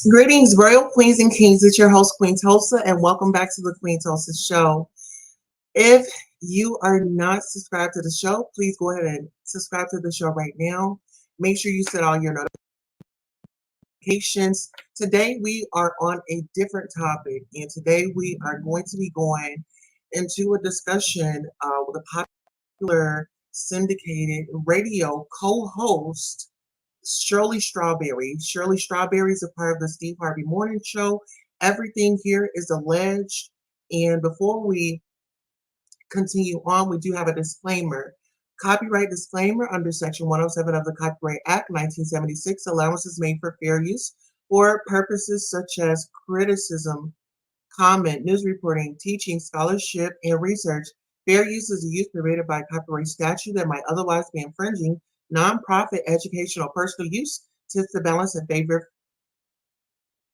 Greetings, royal queens and kings. It's your host, Queen Tulsa, and welcome back to the Queen Tulsa Show. If you are not subscribed to the show, please go ahead and subscribe to the show right now. Make sure you set all your notifications. Today, we are on a different topic, and today we are going to be going into a discussion with a popular syndicated radio co-host, Shirley Strawberry. Shirley Strawberry is a part of the Steve Harvey Morning Show. Everything here is alleged. And before we continue on, we do have a disclaimer. Copyright disclaimer under Section 107 of the Copyright Act 1976. Allowances made for fair use for purposes such as criticism, comment, news reporting, teaching, scholarship, and research. Fair use is a use permitted by copyright statute that might otherwise be infringing. Nonprofit, educational, personal use tips the balance in favor of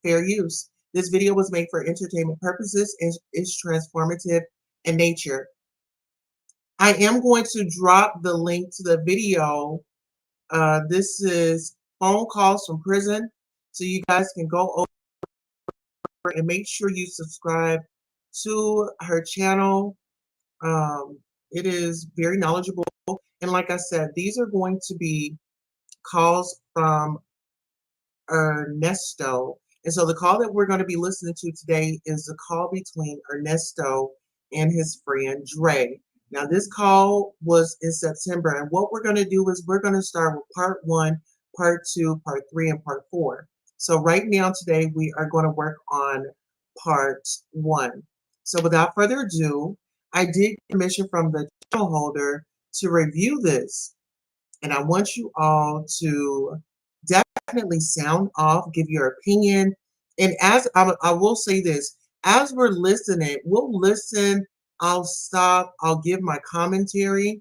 fair use. This video was made for entertainment purposes and is transformative in nature. I am going to drop the link to the video. This is phone calls from prison, so you guys can go over and make sure you subscribe to her channel. It is very knowledgeable. And like I said, these are going to be calls from Ernesto. And so the call that we're going to be listening to today is the call between Ernesto and his friend Dre. Now, this call was in September. And what we're going to do is we're going to start with part 1, part 2, part 3, and part 4. So right now today, we are going to work on part 1. So without further ado, I did get permission from the channel holder to review this, and I want you all to definitely sound off, give your opinion. And as I will say this, as we're listening, we'll listen, I'll stop, I'll give my commentary,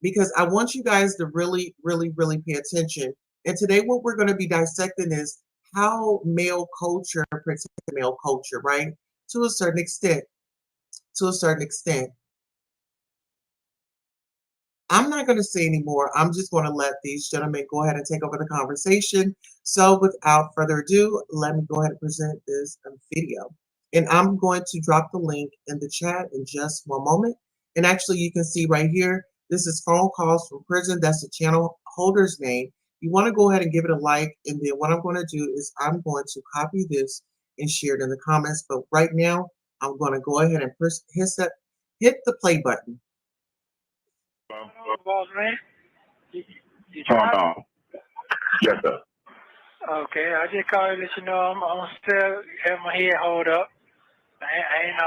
because I want you guys to really, really, really pay attention. And today what we're going to be dissecting is how male culture protects male culture, right? To a certain extent. To a certain extent. I'm not going to say anymore. I'm just going to let these gentlemen go ahead and take over the conversation. So without further ado, let me go ahead and present this video. And I'm going to drop the link in the chat in just one moment. And actually, you can see right here, this is phone calls from prison. That's the channel holder's name. You want to go ahead and give it a like. And then what I'm going to do is I'm going to copy this and share it in the comments. But right now, I'm going to go ahead and hit the play button. Boss man, you on. Yes, sir. Okay, I just called to let you know I'm still have my head hold up. I ain't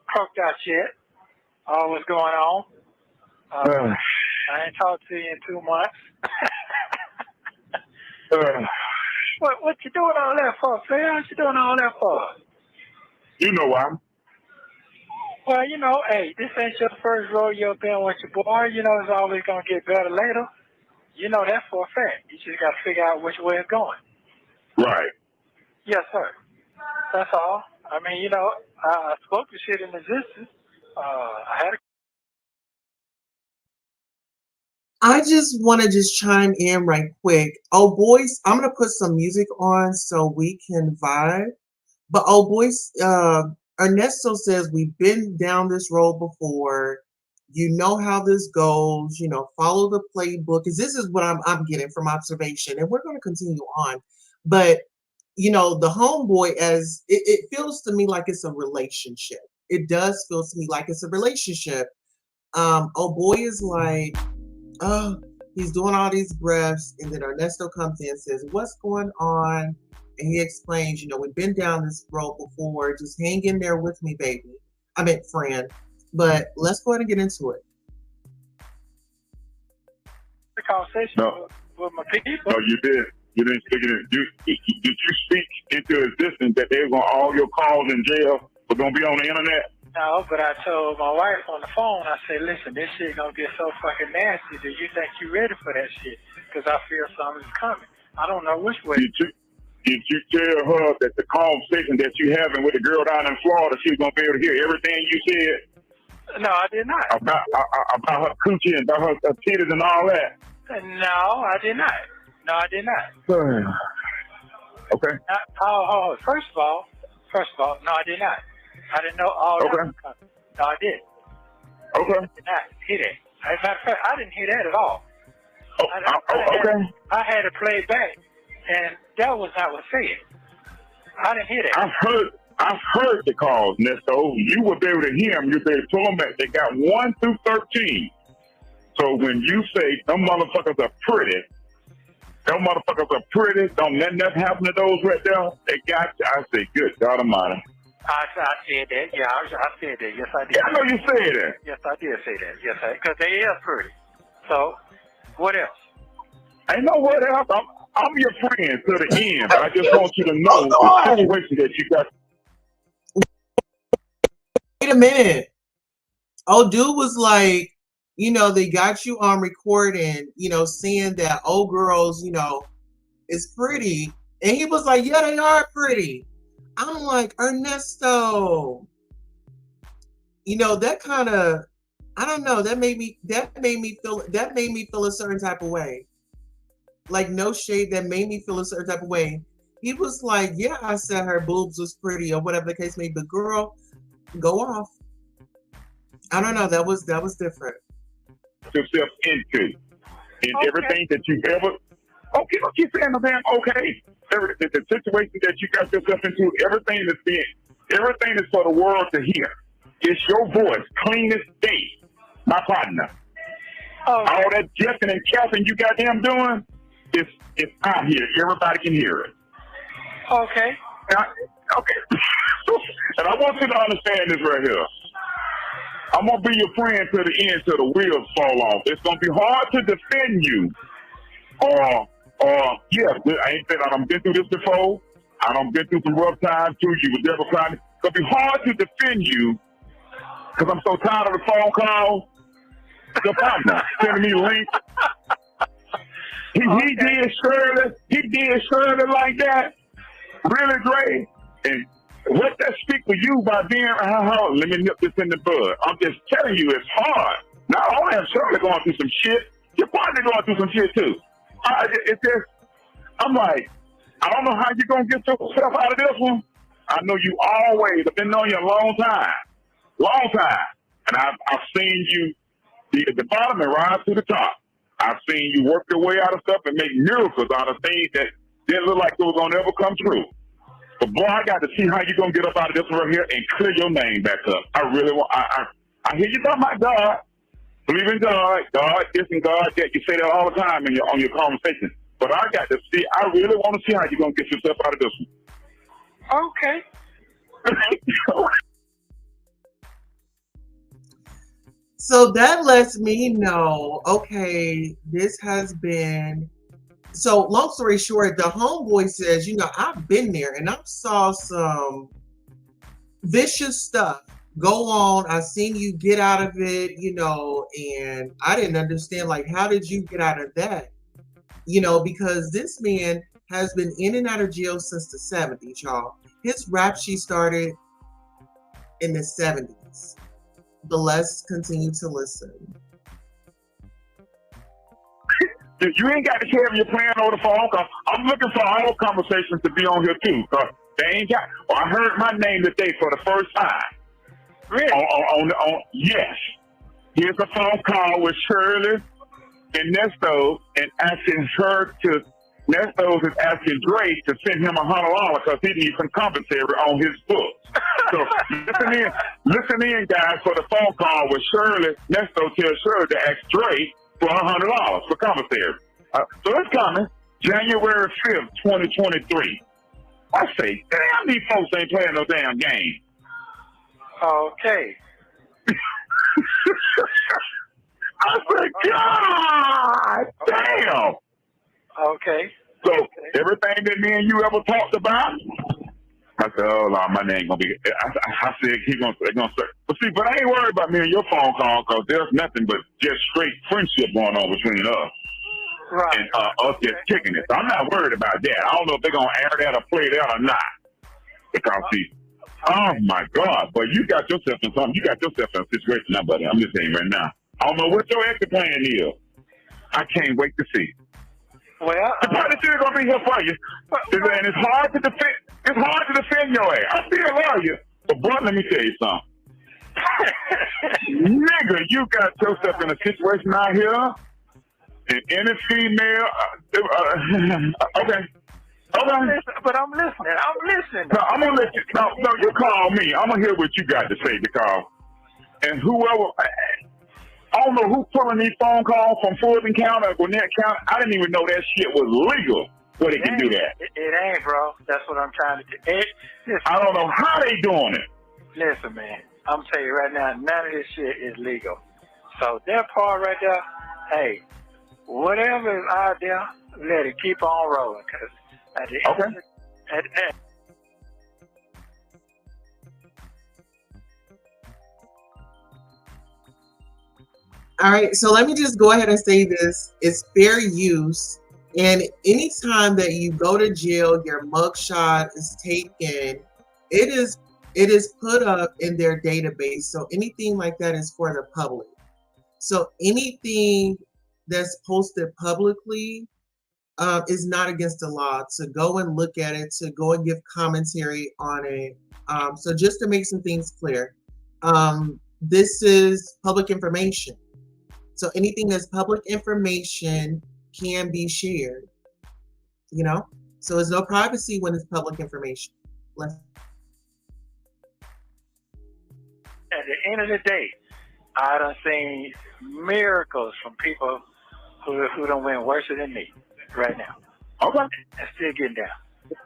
croaked out yet. What's going on? I ain't talked to you in 2 months. What you doing all that for, fam? What you doing all that for? You know why? Well, you know, hey, this ain't your first rodeo been with your boy. You know, it's always going to get better later. You know that for a fact. You just got to figure out which way it's going. Right. Yes, sir. That's all. I mean, you know, I spoke to shit in existence. I had a... I just want to chime in right quick. Oh, boys, I'm going to put some music on so we can vibe. But, oh, boys, Ernesto says we've been down this road before. You know how this goes. You know, follow the playbook. Because this is what I'm getting from observation. And we're going to continue on. But, you know, the homeboy, as it feels to me like it's a relationship. It does feel to me like it's a relationship. Oh, boy is like, oh, he's doing all these breaths. And then Ernesto comes in and says, what's going on? And he explains, you know, we've been down this road before. Just hang in there with me, baby. I meant friend. But let's go ahead and get into it. The conversation with my people. No, you did. You didn't speak it. Did you speak into existence that they were going all your calls in jail were going to be on the internet? No, but I told my wife on the phone, I said, listen, this shit going to get so fucking nasty. Do you think you ready for that shit? Because I feel something's coming. I don't know which way. Did you tell her that the conversation that you having with the girl down in Florida, she was going to be able to hear everything you said? No, I did not. About her coochie and about her titties and all that? No, I did not. No, I did not. Okay. First of all, no, I did not. I didn't know all that was coming. No, I did. Okay. I did not hear that. As a matter of fact, I didn't hear that at all. Okay. I had to play it back, and that was not what said. I didn't hear that. I've heard the calls, Ernesto. You will be able to hear them. You'll be able to pull them back. They got 1 through 13. So when you say them motherfuckers are pretty, don't let nothing happen to those right there. They got you. I say, good God Almighty. I said that. Yeah, I said that. Yes, I did. Yeah, I know you said that. Yes, I did say that. Yes, because they are pretty. So, what else? Ain't no what else. I'm your friend to the end, but I just want you to know the situation that you got. Wait a minute. Oh, dude was like, they got you on recording, saying that old girls, is pretty. And he was like, yeah, they are pretty. I'm like, Ernesto, that kind of, I don't know, that made me feel a certain type of way. Like, no shade, that made me feel a certain type of way. He was like, yeah, I said her boobs was pretty or whatever the case may be, but girl, go off. I don't know, that was different. Yourself into in everything that you ever. Okay, don't keep saying the damn okay. The situation that you got yourself into, everything is for the world to hear. It's your voice, clean as day, my partner. All that jeffing and capping you got them doing, it's out here. Everybody can hear it. Okay. Okay. And I want you to understand this right here. I'm going to be your friend to the end till the wheels fall off. It's going to be hard to defend you. I done been through this before. I done been through some rough times too. You was never trying. It's going to be hard to defend you because I'm so tired of the phone calls. The partner sending me links. He did Shirley like that. Really great. And what that speak for you by being, let me nip this in the bud. I'm just telling you, it's hard. Not only have Shirley going through some shit, your partner going through some shit too. It's just, I'm like, I don't know how you're going to get yourself out of this one. I know you always, I've been knowing you a long time. And I've seen you be at the bottom and rise to the top. I've seen you work your way out of stuff and make miracles out of things that didn't look like it was going to ever come true. But boy, I got to see how you're going to get up out of this one right here and clear your name back up. I really want, I hear you talking about God. Believe in God, this and God that. You say that all the time on your conversation. But I got to see, I really want to see how you're going to get yourself out of this one. Okay. So that lets me know, okay, this has been, so long story short, the homeboy says, I've been there and I saw some vicious stuff go on. I seen you get out of it, and I didn't understand, like, how did you get out of that? Because this man has been in and out of jail since the 70s, y'all. His rap sheet started in the 70s. But let's continue to listen. You ain't got to care if you're playing over the phone. Cause I'm looking for all conversations to be on here too. Cause they ain't got. Well, I heard my name today for the first time. Really? Yes. Here's a phone call with Shirley and Ernesto, and asking her to. Ernesto is asking Dre to send him $100 because he needs some compensatory on his books. So listen in, guys, for the phone call with Shirley. Ernesto tells Shirley to ask Dre for $100 for compensatory. So it's coming January 5th, 2023. I say, damn, these folks ain't playing no damn game. Okay. I said, God damn. Okay. So everything that me and you ever talked about, I said, oh no, my name gonna be. I said they're gonna start. But I ain't worried about me and your phone call because there's nothing but just straight friendship going on between us. Right. And us just kicking it. So I'm not worried about that. I don't know if they're gonna air that or play that or not. Because see, oh my God, but you got yourself in something. You got yourself in a situation now, buddy. I'm just saying right now. I don't know what your exit plan is. I can't wait to see. Well, The party still gonna be here for you. And it's hard to defend. It's hard to defend your ass. I still love you, but bro, let me tell you something. Nigga, you got yourself in a situation out here, and any female. Okay. Okay. but I'm listening. I'm listening. No, I'm gonna let you. No, you call me. I'm gonna hear what you got to say because, and whoever. I don't know who's pulling these phone calls from Fulton County or Gwinnett County. I didn't even know that shit was legal where they can do that. It ain't, bro. That's what I'm trying to do. I don't know how they doing it. Listen, man. I'm telling you right now, none of this shit is legal. So that part right there, hey, whatever is out there, let it keep on rolling. Cause at the end, All right, so let me just go ahead and say this. It's fair use. And anytime that you go to jail, your mugshot is taken, it is put up in their database. So anything like that is for the public. So anything that's posted publicly is not against the law to go and look at it, to go and give commentary on it. So just to make some things clear, this is public information. So anything that's public information can be shared, you know? So there's no privacy when it's public information. at the end of the day, I done seen miracles from people who done went worse than me right now. Okay. And still getting down.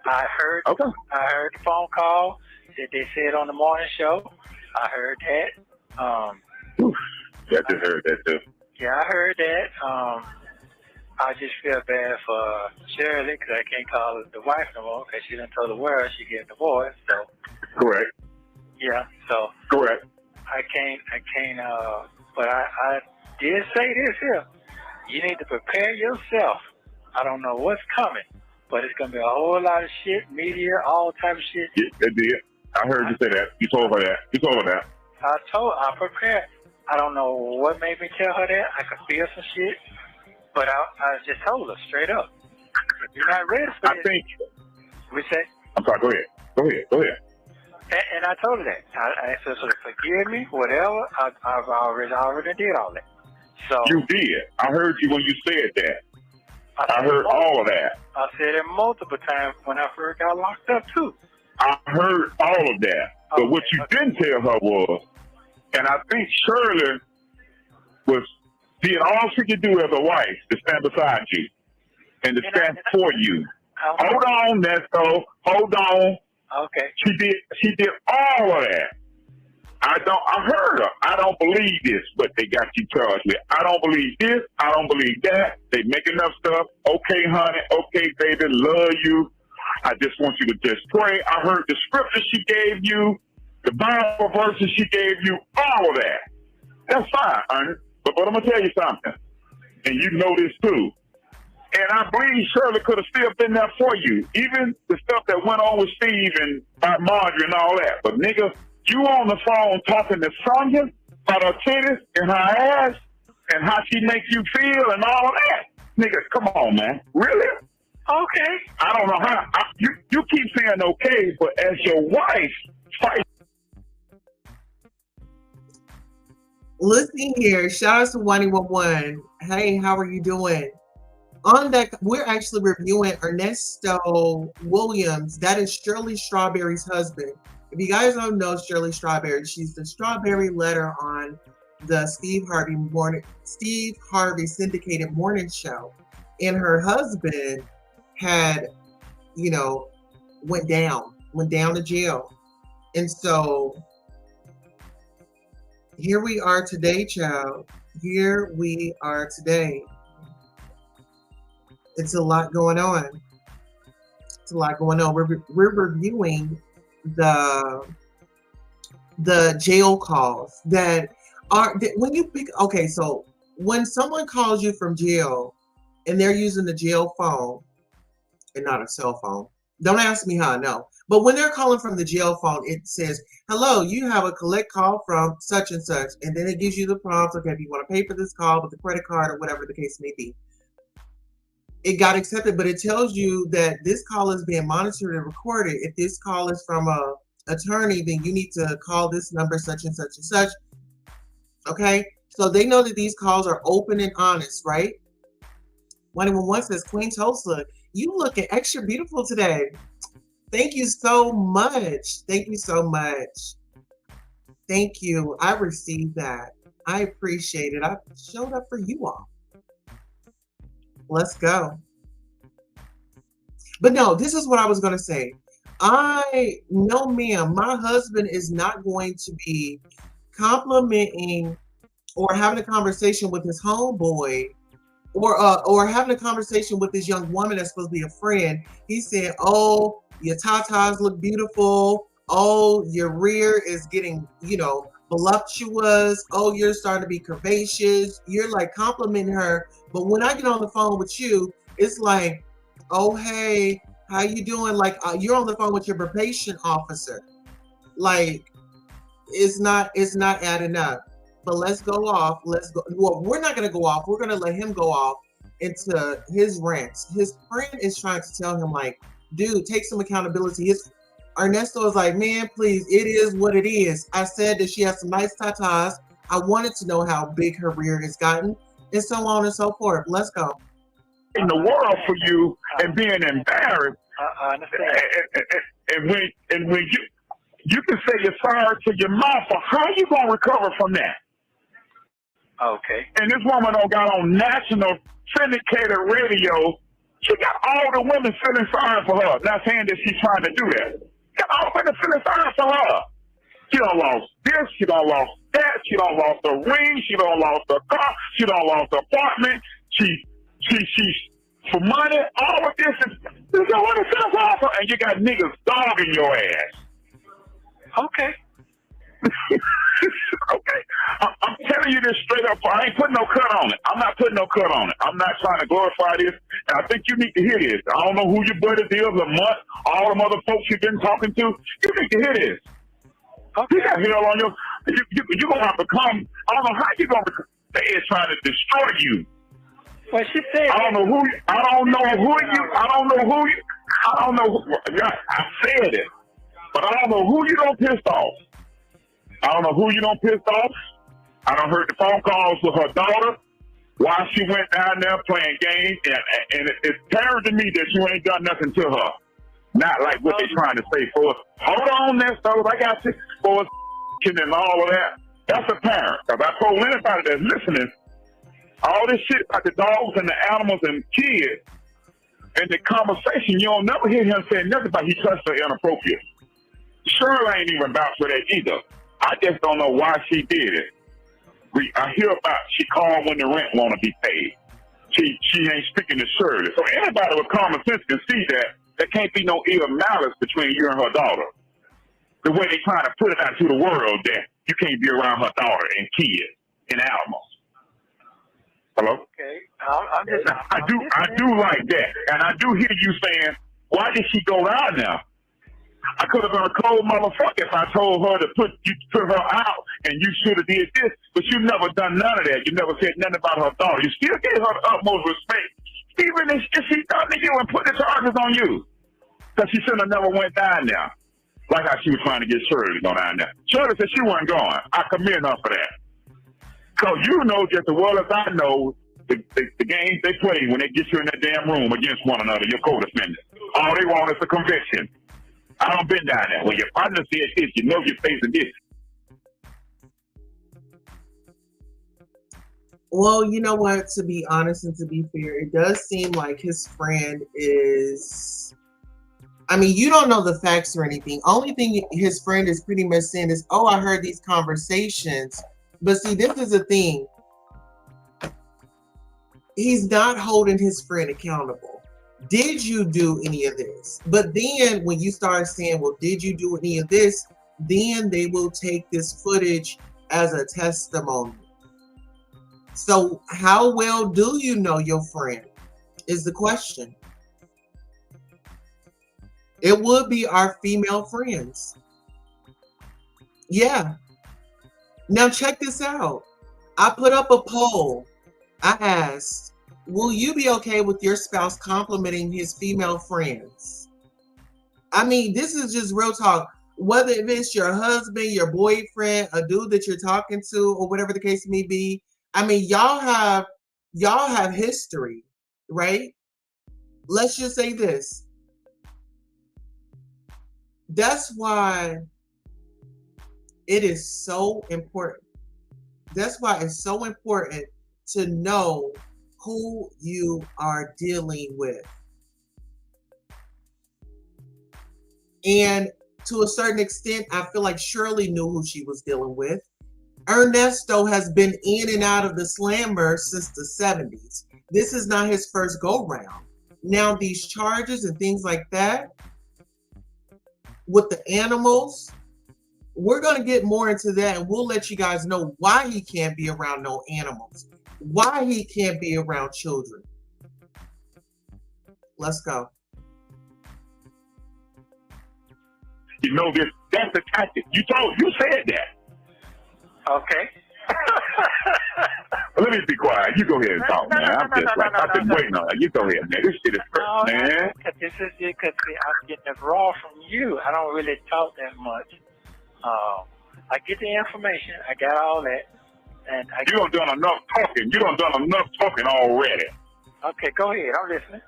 I heard the phone call that they said on the morning show. I heard that. Yeah, I just heard that too. Yeah, I heard that. I just feel bad for Shirley because I can't call her the wife no more because she done told the world she getting divorced. So correct. Yeah. So correct. I can't. But I did say this here. You need to prepare yourself. I don't know what's coming, but it's gonna be a whole lot of shit, media, all type of shit. Yeah, it did. I heard you say that. You told her that. I prepared. I don't know what made me tell her that. I could feel some shit, but I just told her straight up. If you're not ready for this, I think. We say. I'm sorry. Go ahead. And I told her that. I said, so forgive me, whatever. I've already did all that. So you did. I heard you when you said that. I heard all of that. I said it multiple times when I first got locked up too. I heard all of that. But what you didn't tell her was, and I think Shirley did all she could do as a wife to stand beside you and to stand for you. Hold on, Ernesto. Hold on. Okay. She did all of that. I heard her. I don't believe this, but they got you charged with. I don't believe this. I don't believe that. They making up stuff. Okay, honey. Okay, baby. Love you. I just want you to just pray. I heard the scripture she gave you, the Bible verses she gave you, all of that. That's fine, Ernest. But I'm going to tell you something. And you know this too. And I believe Shirley could have still been there for you. Even the stuff that went on with Steve and about Marjorie and all that. But nigga, you on the phone talking to Sonya about her titties and her ass and how she makes you feel and all of that. Nigga, come on, man. Really? Okay. I don't know how. You keep saying okay, but as your wife, fight. Listen here, shout out to 111. Hey, how are you doing? On that, we're actually reviewing Ernesto Williams. That is Shirley Strawberry's husband. If you guys don't know Shirley Strawberry, she's the Strawberry Letter on the Steve Harvey syndicated morning show. And her husband had, went down to jail. And so here we are today, child. Here we are today. It's a lot going on. We're reviewing the jail calls that when you pick. Okay, so when someone calls you from jail and they're using the jail phone and not a cell phone, don't ask me how I know. But when they're calling from the jail phone, it says, "Hello, you have a collect call from such and such," and then it gives you the prompt. Okay, if you want to pay for this call with the credit card or whatever the case may be. it got accepted, but it tells you that this call is being monitored and recorded. If this call is from a attorney, then you need to call this number such and such and such. Okay, so they know that these calls are open and honest, right? 111 says, Queen Tulsa, you looking extra beautiful today. Thank you so much. Thank you so much. Thank you. I received that. I appreciate it. I showed up for you all. Let's go. But no, this is what I was going to say. No, ma'am, my husband is not going to be complimenting or having a conversation with his homeboy or having a conversation with this young woman that's supposed to be a friend. He said, oh, your tatas look beautiful. Oh, your rear is getting, voluptuous. Oh, you're starting to be curvaceous. You're like complimenting her. But when I get on the phone with you, it's like, oh, hey, how you doing? Like you're on the phone with your probation officer. Like it's not adding up. But let's go off. Let's go. Well, we're not going to go off. We're going to let him go off into his rants. His friend is trying to tell him, like, dude, take some accountability. Ernesto is like, man, please, it is what it is. I said that she has some nice tatas. I wanted to know how big her rear has gotten, and so on and so forth. Let's go. In the world for you and being embarrassed. I understand. And when you can say you're sorry to your mouth, but how you gonna recover from that? Okay. And this woman got on national syndicated radio. She got all the women feeling sorry for her. Not saying that she's trying to do that. Got all the women feeling sorry for her. She done lost this. She done lost that. She done lost the ring. She done lost the car. She done lost the apartment. She for money. All of this is a woman feeling sorry for her, and you got niggas dogging your ass. Okay. Okay. I'm telling you this straight up. I ain't putting no cut on it. I'm not putting no cut on it. I'm not trying to glorify this. And I think you need to hear this. I don't know who your buddy is, Lamont, all them other folks you've been talking to. You need to hear this. Okay. You got hell on your... You're going to have to come... I don't know how you're going to... They is trying to destroy you. Well, she said... I don't know who you... I said it. But I don't know who you don't piss off. I don't know who you don't piss off. I don't heard the phone calls with her daughter while she went down there playing games, and it's apparent to me that you ain't done nothing to her. Not like what they're trying to say for us. Hold on, Ernesto, I got you for us and all of that. That's apparent. Because I told anybody that's listening, all this shit about the dogs and the animals and kids, and the conversation, you don't never hear him say nothing about he touched her inappropriate. Shirley ain't even vouched for that either. I just don't know why she did it. I hear about she called when the rent want to be paid. She ain't speaking to Shirley. So anybody with common sense can see that there can't be no ill malice between you and her daughter. The way they trying to put it out to the world that you can't be around her daughter and kids and animals. Hello? Okay. I do like that. And I do hear you saying, why did she go down there? I could have been a cold motherfucker if I told her to put her out and you should have did this, but you never done none of that. You never said nothing about her daughter. You still gave her the utmost respect, even if she done to you and put the charges on you. Because she should have never went down there. Like how she was trying to get Shirley to go down there. Shirley said she wasn't going. I commend her for that. Because you know just as well as I know the games they play when they get you in that damn room against one another, your co-defendant. All they want is a conviction. I don't been down there. When your partner says this, you know you're facing this. Well, you know what? To be honest and to be fair, it does seem like his friend is... I mean, you don't know the facts or anything. Only thing his friend is pretty much saying is, oh, I heard these conversations. But see, this is the thing. He's not holding his friend accountable. Did you do any of this? But then when you start saying, well, did you do any of this? Then they will take this footage as a testimony. So how well do you know your friend is the question. It would be our female friends. Yeah. Now check this out. I put up a poll. I asked, will you be okay with your spouse complimenting his female friends? I mean, this is just real talk. Whether if it's your husband, your boyfriend, a dude that you're talking to, or whatever the case may be. I mean, y'all have history, right? Let's just say this. That's why it is so important. That's why it's so important to know who you are dealing with. And to a certain extent, I feel like Shirley knew who she was dealing with. Ernesto has been in and out of the slammer since the 70s. This is not his first go round. Now, these charges and things like that with the animals, we're going to get more into that, and we'll let you guys know why he can't be around no animals, why he can't be around children. Let's go. You know this. That's the tactic. You said that. Okay. Let me be quiet. You go ahead and talk, man. I've been waiting on that. You go ahead, man. This shit is perfect, man. This is because I'm getting it raw from you. I don't really talk that much. I get the information. I got all that. And you done done enough talking. You done done enough talking already. Okay, go ahead. I'm listening.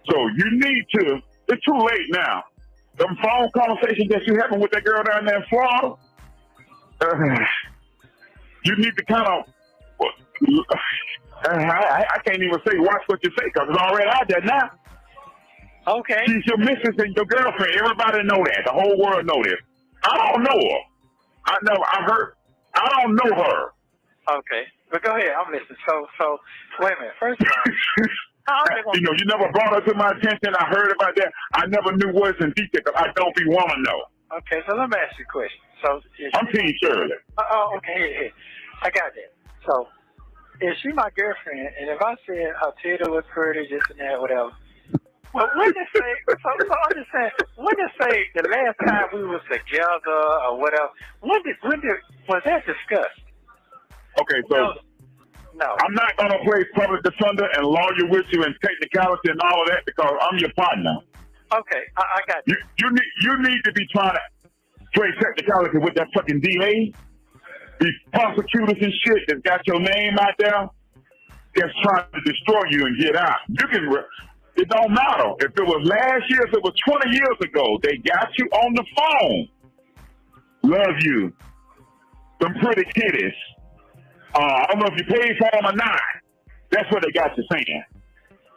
So you need to. It's too late now. Them phone conversations that you having with that girl down there in Florida. You need to kind of. I can't even say watch what you say because it's already out there now. Okay. She's your missus and your girlfriend. Everybody know that. The whole world know this. I don't know her. I don't know her. Okay. But go ahead. I'm listening. So wait a minute. First of all, you never brought her to my attention. I heard about that. I never knew words in detail because I don't be want to know. Okay. So let me ask you a question. So I'm Team Shirley. Okay. I got that. So is she my girlfriend? And if I said her titty was pretty, this and that, whatever. Well, when they say, so I'm just saying, when they say the last time we was together or whatever, when was that discussed? Okay, so no. I'm not gonna play public defender and lawyer with you and technicality and all of that because I'm your partner. Okay, I got you. You need to be trying to play technicality with that fucking DA, these prosecutors and shit that got your name out there, that's trying to destroy you and get out. It don't matter. If it was last year, if it was 20 years ago, they got you on the phone. Love you. Them pretty kitties. I don't know if you paid for them or not. That's what they got you saying.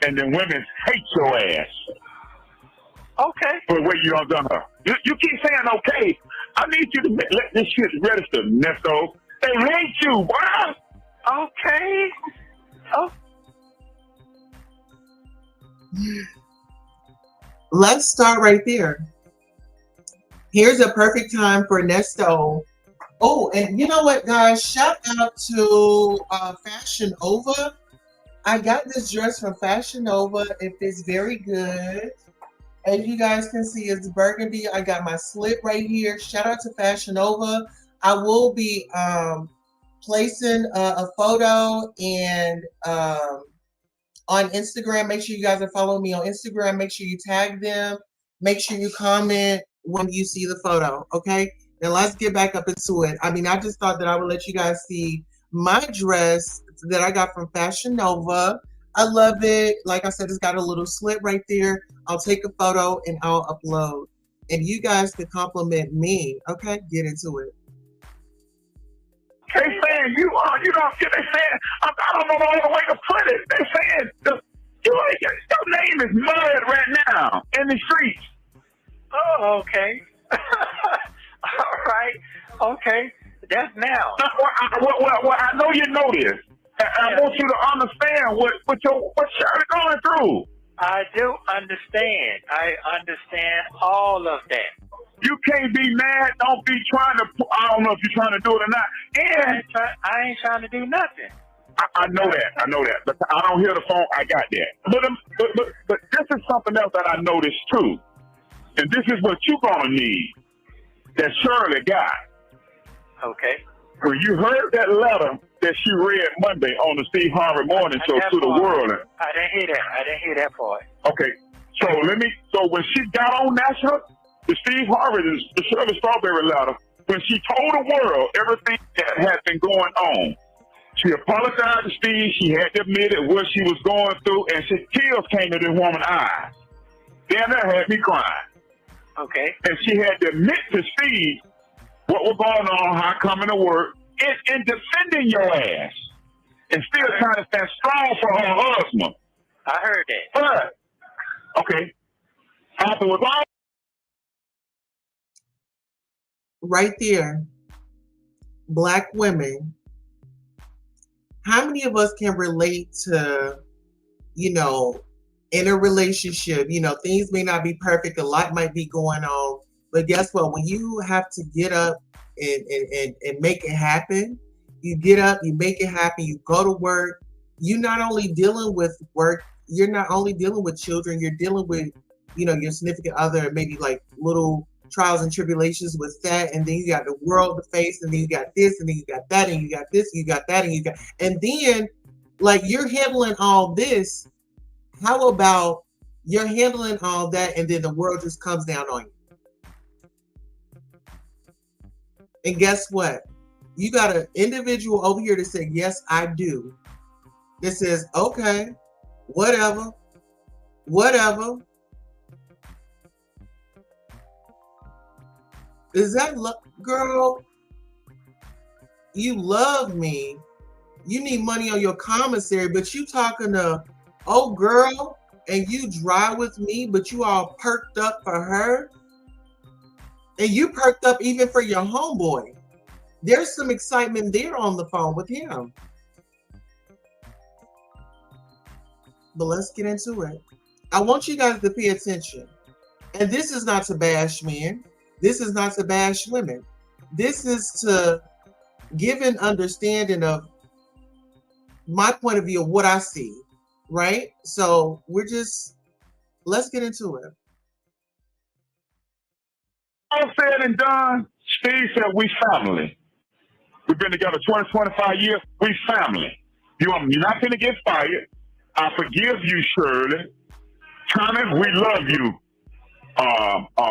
And then women hate your ass. Okay. For the way you done her. You keep saying okay. I need you to let this shit register, Ernesto. They hate you, boy. Okay. Oh. Let's start right there. Here's a perfect time for Ernesto. Oh, and you know what, guys? Shout out to Fashion Nova. I got this dress from Fashion Nova. It fits very good. As you guys can see, it's burgundy. I got my slit right here. Shout out to Fashion Nova. I will be placing a photo and on Instagram. Make sure you guys are following me on Instagram. Make sure you tag them. Make sure you comment when you see the photo. Okay. Now let's get back up into it. I mean, I just thought that I would let you guys see my dress that I got from Fashion Nova. I love it. Like I said, it's got a little slit right there. I'll take a photo and I'll upload. And you guys can compliment me. Okay, get into it. They saying you don't get. They saying I don't know the other way to put it. They saying your name is mud right now in the streets. Oh, okay. All right. Okay. That's now. Well, I know you know this. I want you to understand what Shirley going through. I do understand. I understand all of that. You can't be mad. Don't be trying to. I don't know if you're trying to do it or not. And I ain't trying to do nothing. I know that. But I don't hear the phone. I got that. But this is something else that I noticed too. And this is what you're gonna need. That Shirley got. Okay. When you heard that letter that she read Monday on the Steve Harvey Morning Show to the world. I didn't hear that. I didn't hear that part. Okay, so when she got on the Steve Harvey, the Shirley Strawberry letter, when she told the world everything that had been going on, she apologized to Steve. She had to admit it, what she was going through, and tears came to this woman's eyes. Then that had me crying. Okay. And she had to admit to Steve what was going on, how coming to work, and defending your ass, and still trying to stand strong for her husband. I heard that. But, okay. Afterwards, right there, Black women, how many of us can relate to, in a relationship, things may not be perfect, a lot might be going on, but guess what? When you have to get up and make it happen, you get up, you make it happen, you go to work, you're not only dealing with work, you're not only dealing with children, you're dealing with, your significant other, maybe like little trials and tribulations with that, and then you got the world to face, and then you got this, and then you got that, and you got this, and you got that, and then like you're handling all this. How about you're handling all that, and then the world just comes down on you? And guess what? You got an individual over here that said, yes, I do. That says, okay, whatever. Is that girl? You love me. You need money on your commissary, but you talking to, oh girl, and you dry with me, but you all perked up for her. And you perked up even for your homeboy. There's some excitement there on the phone with him. But let's get into it. I want you guys to pay attention. And this is not to bash men. This is not to bash women. This is to give an understanding of my point of view of what I see, right? So let's get into it. all said and done, Steve said we family. We've been together 20, 25 years. We family. You're not going to get fired. I forgive you, Shirley. Thomas, we love you.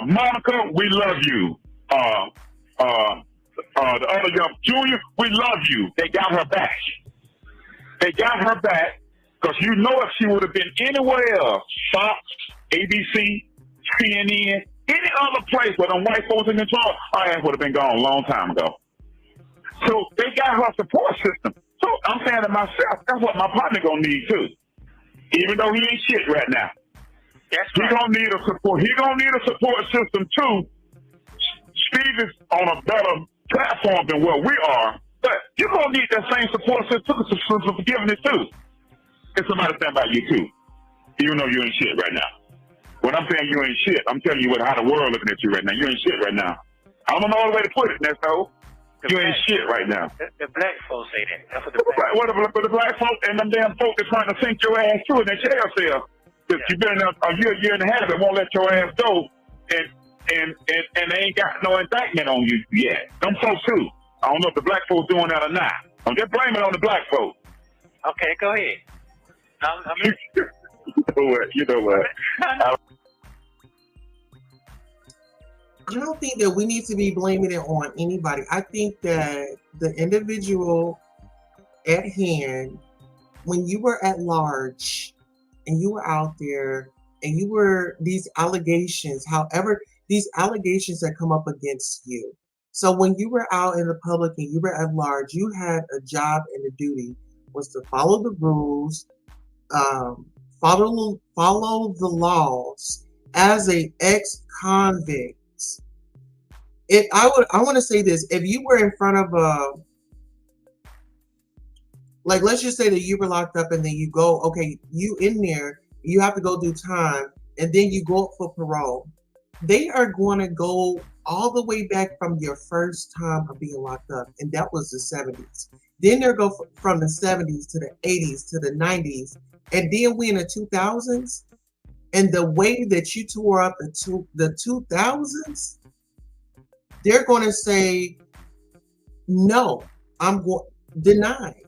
Monica, we love you. The other young Junior, we love you. They got her back. They got her back because you know if she would have been anywhere else, Fox, ABC, CNN, any other place where them white folks in control, our ass would have been gone a long time ago. So they got her support system. So I'm saying to myself, that's what my partner gonna need too. Even though he ain't shit right now. That's right. He gonna need a support. He gonna need a support system too. Steve is on a better platform than where we are, but you're gonna need that same support system for forgiveness too. And somebody stand by you too, even though you ain't shit right now. When I'm saying you ain't shit, I'm telling you how the world looking at you right now. You ain't shit right now. I don't know other way to put it, Ernesto. You ain't shit right now. The black folks say that. That's what the black What the black folk and them damn folk that's trying to sink your ass through in that jail cell. Because you've been in a year and a half and won't let your ass go, and they ain't got no indictment on you yet. Them folks too. I don't know if the black folks doing that or not. I'm just blaming it on the black folks. Okay, go ahead. You know what? I don't think that we need to be blaming it on anybody. I think that the individual at hand, when you were at large and you were out there and you were these allegations, however, these allegations that come up against you. So when you were out in the public and you were at large, you had a job and a duty was to follow the rules, follow the laws as a ex-convict. I want to say this: if you were in front of like, let's just say that you were locked up and then you go, okay, you in there, you have to go do time, and then you go up for parole. They are going to go all the way back from your first time of being locked up, and that was the 70s. Then they'll go from the 70s to the 80s to the 90s, and then we in the 2000s, and the way that you tore up the 2000s, they're going to say, no, I'm going denied.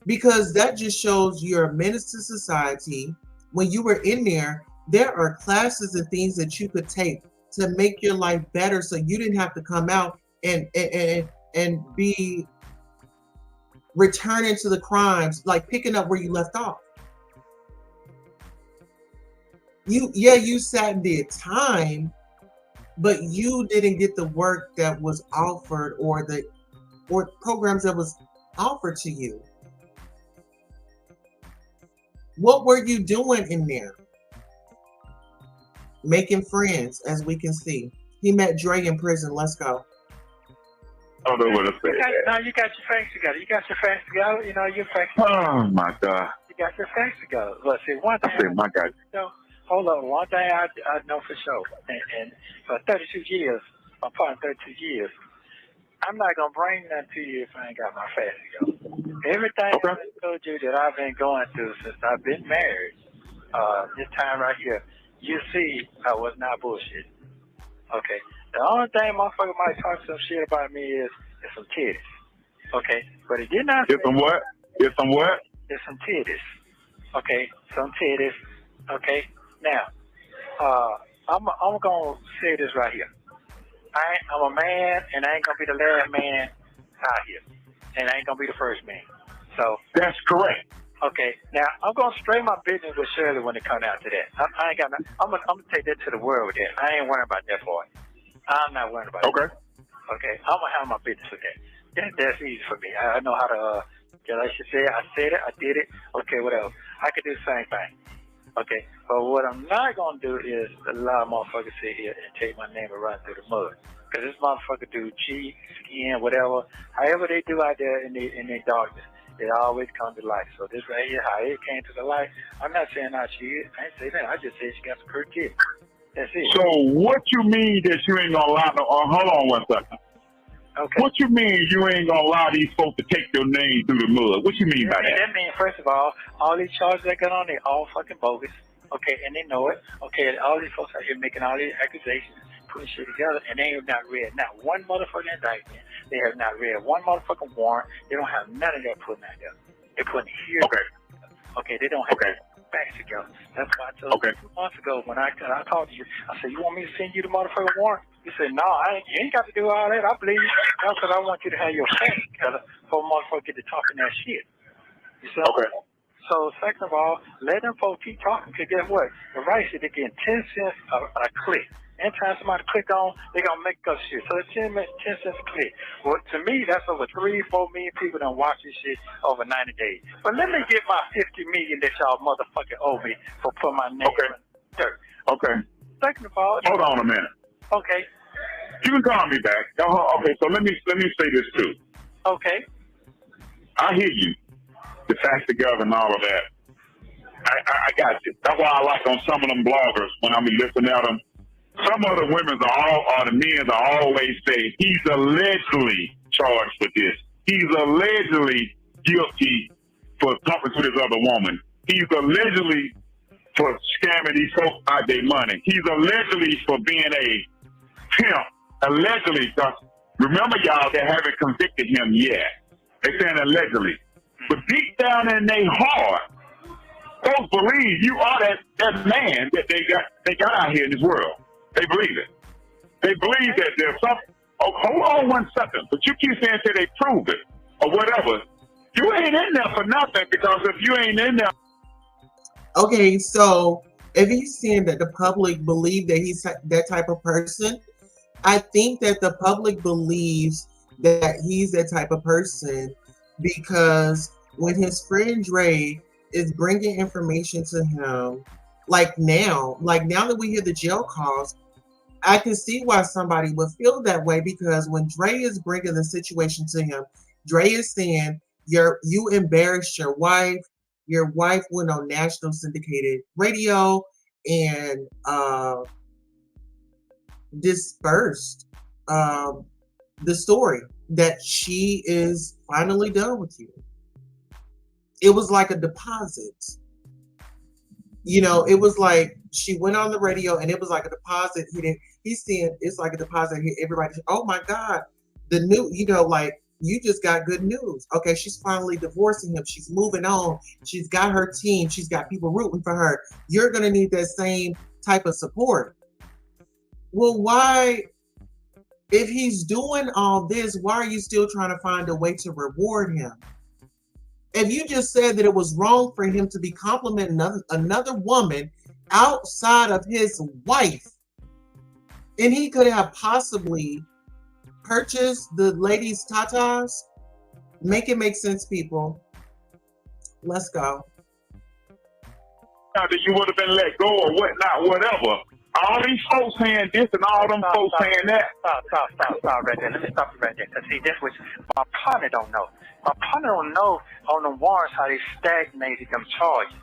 because that just shows you're a menace to society. When you were in there, there are classes and things that you could take to make your life better, so you didn't have to come out and be returning to the crimes, like picking up where you left off. You sat and did time, but you didn't get the work that was offered, or programs that was offered to you. What were you doing in there? Making friends, as we can see. He met Dre in prison. Let's go. I don't know what to say. Now you got your facts together. You got your facts together. You know your facts. Oh my God. You got your facts together. Look, see, one thing. I said, my God. Hold on. One thing I know for sure, and for 32 years, I'm part of 32 years, I'm not gonna bring nothing to you if I ain't got my facts together. Everything I told you that I've been going through since I've been married, this time right here, you see I was not bullshit. Okay. The only thing motherfucker might talk some shit about me is some titties. Okay. But it did not say It's some what? It's some what? It's some titties. Okay. Some titties. Okay. Now, I'm gonna say this right here. I'm a man, and I ain't gonna be the last man out here, and I ain't gonna be the first man. So that's correct. Okay, now I'm gonna straighten my business with Shirley when it comes out to that. I ain't got. I'm gonna take that to the world with that. I ain't worried about that part. I'm not worried about that. Okay, I'm gonna have my business with that. That's easy for me. I know how to. Like she said, I said it, I did it. Okay, whatever. I can do the same thing. Okay, but what I'm not gonna do is allow motherfuckers sit here and take my name and run through the mud. Cause this motherfucker do cheat, skin, whatever. However they do out there in their darkness, it always comes to light. So this right here, how it came to the light, I'm not saying I cheated. I ain't say that. I just said she got some pretty kids. That's it. So what you mean that you ain't gonna allow hold on one second. Okay. What you mean you ain't gonna allow these folks to take your name through the mud? What you mean by that? That means, first of all these charges that got on, they all fucking bogus. Okay, and they know it. Okay, all these folks out here making all these accusations, putting shit together, and they have not read not one motherfucking indictment. They have not read one motherfucking warrant. They don't have none of that putting out there. They're putting here. Okay, they don't have facts together. That's why I told you 2 months ago when I talked to you, I said, you want me to send you the motherfucking warrant? You said, no, you ain't got to do all that. I believe you. That's because I want you to have your facts together for a motherfucker to talking that shit. You see? So, second of all, let them folks keep talking, because guess what? The right shit, they're getting 10 cents a click. Anytime somebody click on, they're going to make us shit. So it's 10 cents a click. Well, to me, that's over 3-4 million people that watch this shit over 90 days. But let me get my 50 million that y'all motherfucking owe me for putting my name in the dirt. Second of all... Hold on a minute. Okay. You can call me back. Okay, so let me say this too. Okay. I hear you. The facts together and all of that. I got you. That's why I like on some of them bloggers when I be listening at them. Some of the women the men are always say he's allegedly charged for this. He's allegedly guilty for talking to this other woman. He's allegedly for scamming these folks out their money. He's allegedly for being a pimp. Allegedly, remember y'all, they haven't convicted him yet. They're saying allegedly. But deep down in their heart, folks believe you are that man that they got out here in this world. They believe it. They believe that there's something. Oh, hold on one second. But you keep saying that they prove it or whatever. You ain't in there for nothing, because if you ain't in there. Okay, so if he's saying that the public believe that he's that type of person, I think that the public believes that he's that type of person because when his friend Dre is bringing information to him, like now that we hear the jail calls, I can see why somebody would feel that way, because when Dre is bringing the situation to him, Dre is saying, you embarrassed your wife. Your wife went on national syndicated radio and dispersed the story that she is finally done with you. It was like a deposit. You know, it was like she went on the radio and it was like a deposit. He's saying it's like a deposit. Everybody, oh my God, the new, like You just got good news. Okay, she's finally divorcing him. She's moving on. She's got her team. She's got people rooting for her. You're going to need that same type of support. Well, why, if he's doing all this, why are you still trying to find a way to reward him? If you just said that it was wrong for him to be complimenting another woman outside of his wife, and he could have possibly purchased the lady's tatas, make it make sense, people. Let's go. That you would have been let go or whatnot, whatever. All these folks saying this and all them folks saying that. Stop right there. Let me stop you right there. Cause see, this was my partner don't know. My partner don't know on the warrants how they stagnated them charges.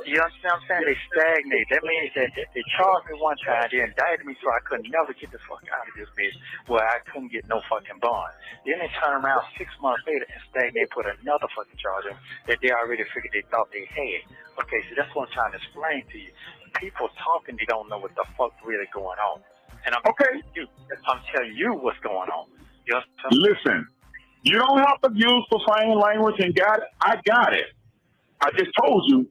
You understand what I'm saying? They stagnate. That means that they charged me one time, they indicted me so I could never get the fuck out of this bitch where I couldn't get no fucking bond. Then they turn around 6 months later and stagnate, put another fucking charge in that they already figured they thought they had. Okay, so that's what I'm trying to explain to you. People talking, they don't know what the fuck really going on. And I'm telling you what's going on. You understand? Listen, you don't have to use profane language and got it. I got it. I just told you.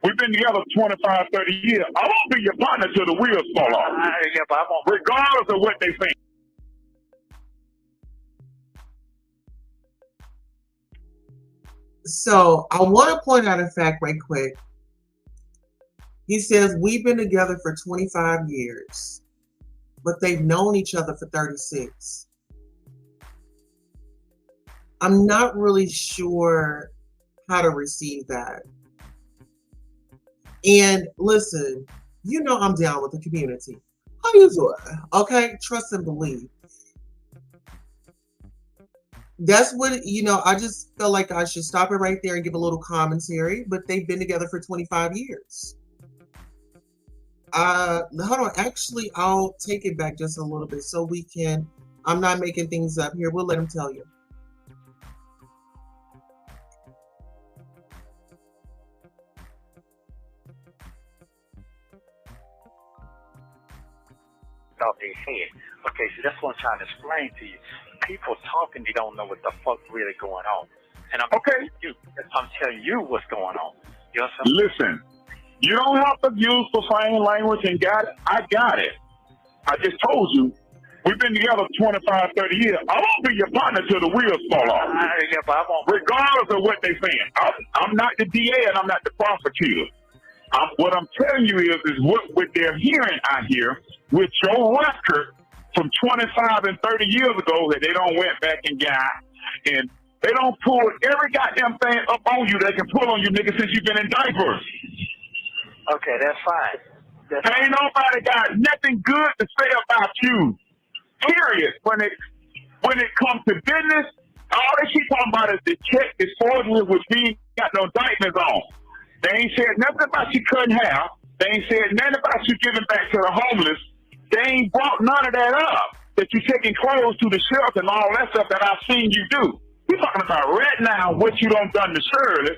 We've been together 25, 30 years. I won't be your partner till the wheels fall off. Yeah, but I won't. Regardless of what they think. So I want to point out a fact right quick. He says we've been together for 25 years, but they've known each other for 36. I'm not really sure how to receive that. And listen, you know I'm down with the community. How you doing? Okay, trust and believe. That's what, I just felt like I should stop it right there and give a little commentary, but they've been together for 25 years. Hold on, actually, I'll take it back just a little bit so we can, I'm not making things up here. We'll let him tell you. Thought they had. Okay, so that's what I'm trying to explain to you. People talking, they don't know what the fuck really going on. And I'm telling you what's going on. You know what I'm saying? Listen, you don't have to use profane language and got it. I got it. I just told you. We've been together 25, 30 years. I won't be your partner till the wheels fall off. Yeah, but I won't. Regardless of what they saying. I'm not the DA and I'm not the prosecutor. What I'm telling you is what they're hearing out here with your record from 25 and 30 years ago that they don't went back and got, and they don't pull every goddamn thing up on you they can pull on you, nigga, since you've been in diapers. Okay, that's fine. Ain't nobody got nothing good to say about you. Period. When it comes to business, all they keep talking about is the check is fraudulent, which means got no indictments on. They ain't said nothing about you cutting hair. They ain't said nothing about you giving back to the homeless. They ain't brought none of that up. That you taking clothes to the shelter and all that stuff that I've seen you do. We're talking about right now what you done to Shirley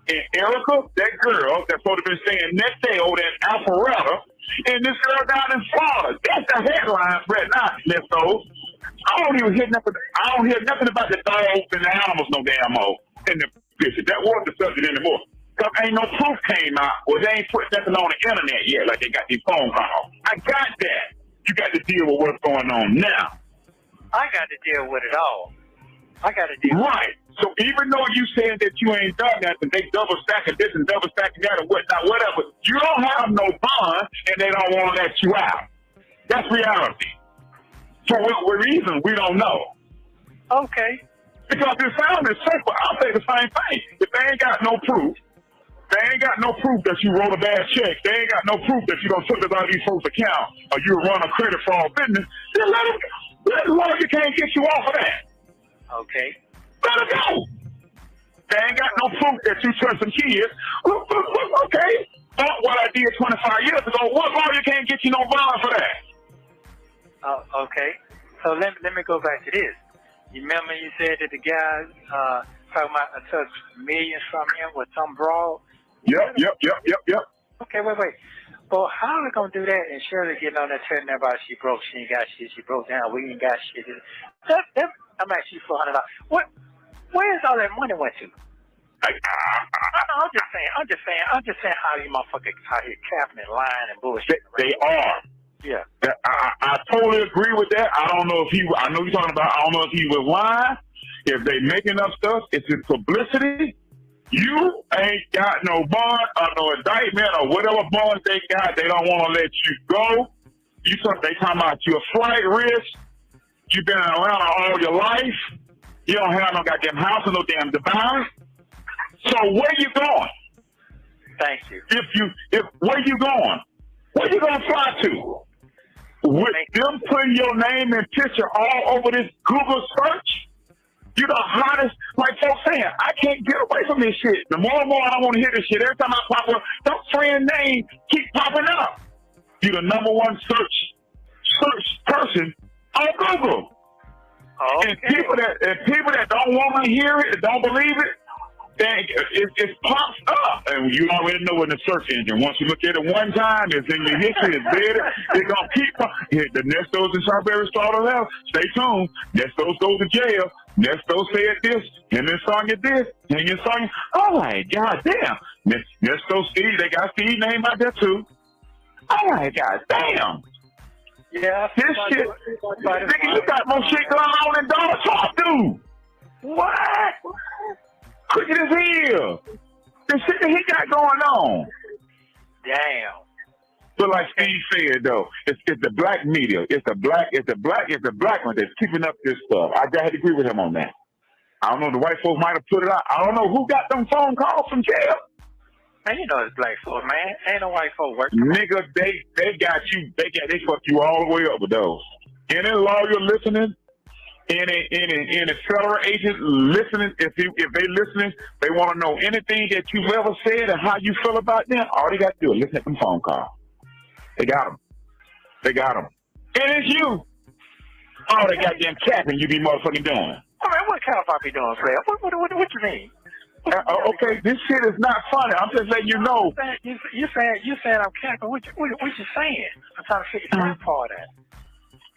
and Erica, that girl that's supposed to be staying next day over there in Alpharetta, and this girl down in Florida. That's the headlines right now, Ernesto. I don't hear nothing about the dogs and the animals no damn more in the picture. That wasn't the subject anymore. Because ain't no proof came out, or they ain't put nothing on the internet yet, like they got these phone calls. I got that. You got to deal with what's going on now. I got to deal with it all. I got to deal with it. So even though you saying that you ain't done nothing, they double stacking this and double stacking that and whatnot, whatever, you don't have no bond and they don't want to let you out. That's reality. For what reason, we don't know. Okay. Because it sounded simple. I'll say the same thing. If they ain't got no proof, they ain't got no proof that you wrote a bad check. They ain't got no proof that you don't took this out of these folks' account or you run a credit fraud business. Then let them go. Let the lawyer can't get you off of that. Okay. Let it go. They ain't got no proof that you touched some kids. Okay. But what I did 25 years ago, what lawyer can't get you no bond for that? Okay. So let me go back to this. You remember you said that the guy talking about I took millions from him with some broad? Yep. Okay, wait. Well, how are they going to do that and Shirley getting on there telling everybody she broke, she ain't got shit, she broke down, we ain't got shit. I'm asking you $400. Where's all that money went to? I'm just saying how you motherfuckers out here capping and lying and bullshit. They are. Yeah. I totally agree with that. I don't know if I know you're talking about, I don't know if he was lying. If they making up stuff, it's in publicity. You ain't got no bond or no indictment or whatever bonds they got. They don't want to let you go. They talking about your flight risk. You've been in Atlanta all your life. You don't have no goddamn house or no damn device. So where you going? Thank you. Where you going? Where you gonna fly to? With them putting your name and picture all over this Google search, you the hottest. Like folks saying, I can't get away from this shit. The more and more I don't want to hear this shit. Every time I pop up, that friend name keep popping up. You the number one search person on Google. Okay. And people that don't want to hear it, don't believe it, it pops up. And you already know in the search engine. Once you look at it one time, it's in your history, it's there. It's going to keep the Nestos and Strawberry started out. Stay tuned. Nestos go to jail. Nestos said this. Him and Sonya this. Him and Sonya. Oh, my God damn. Nestos Steve, they got Steve name out there too. Oh, my God damn. Yeah. This shit. Nigga, you got more shit going on than Donald Trump, dude. What? Cricket is here. The shit that he got going on. Damn. But like Steve said though, it's the black media. It's the black one that's keeping up this stuff. I had to agree with him on that. I don't know, the white folks might have put it out. I don't know who got them phone calls from jail. Man, you know it's black folks, man. Ain't no white folk working. Nigga, they got you. They fucked you all the way up with those. Any lawyer listening, any federal agent listening, if they listening, they want to know anything that you've ever said and how you feel about them. All they got to do is listen to them phone calls. They got them. And it's you. All they goddamn capping you be motherfucking doing. I mean, what kind of I be doing, Flair? What you mean? Okay, this shit is not funny. I'm just letting you know. You saying I'm capping? What you saying? I'm trying to figure that part out.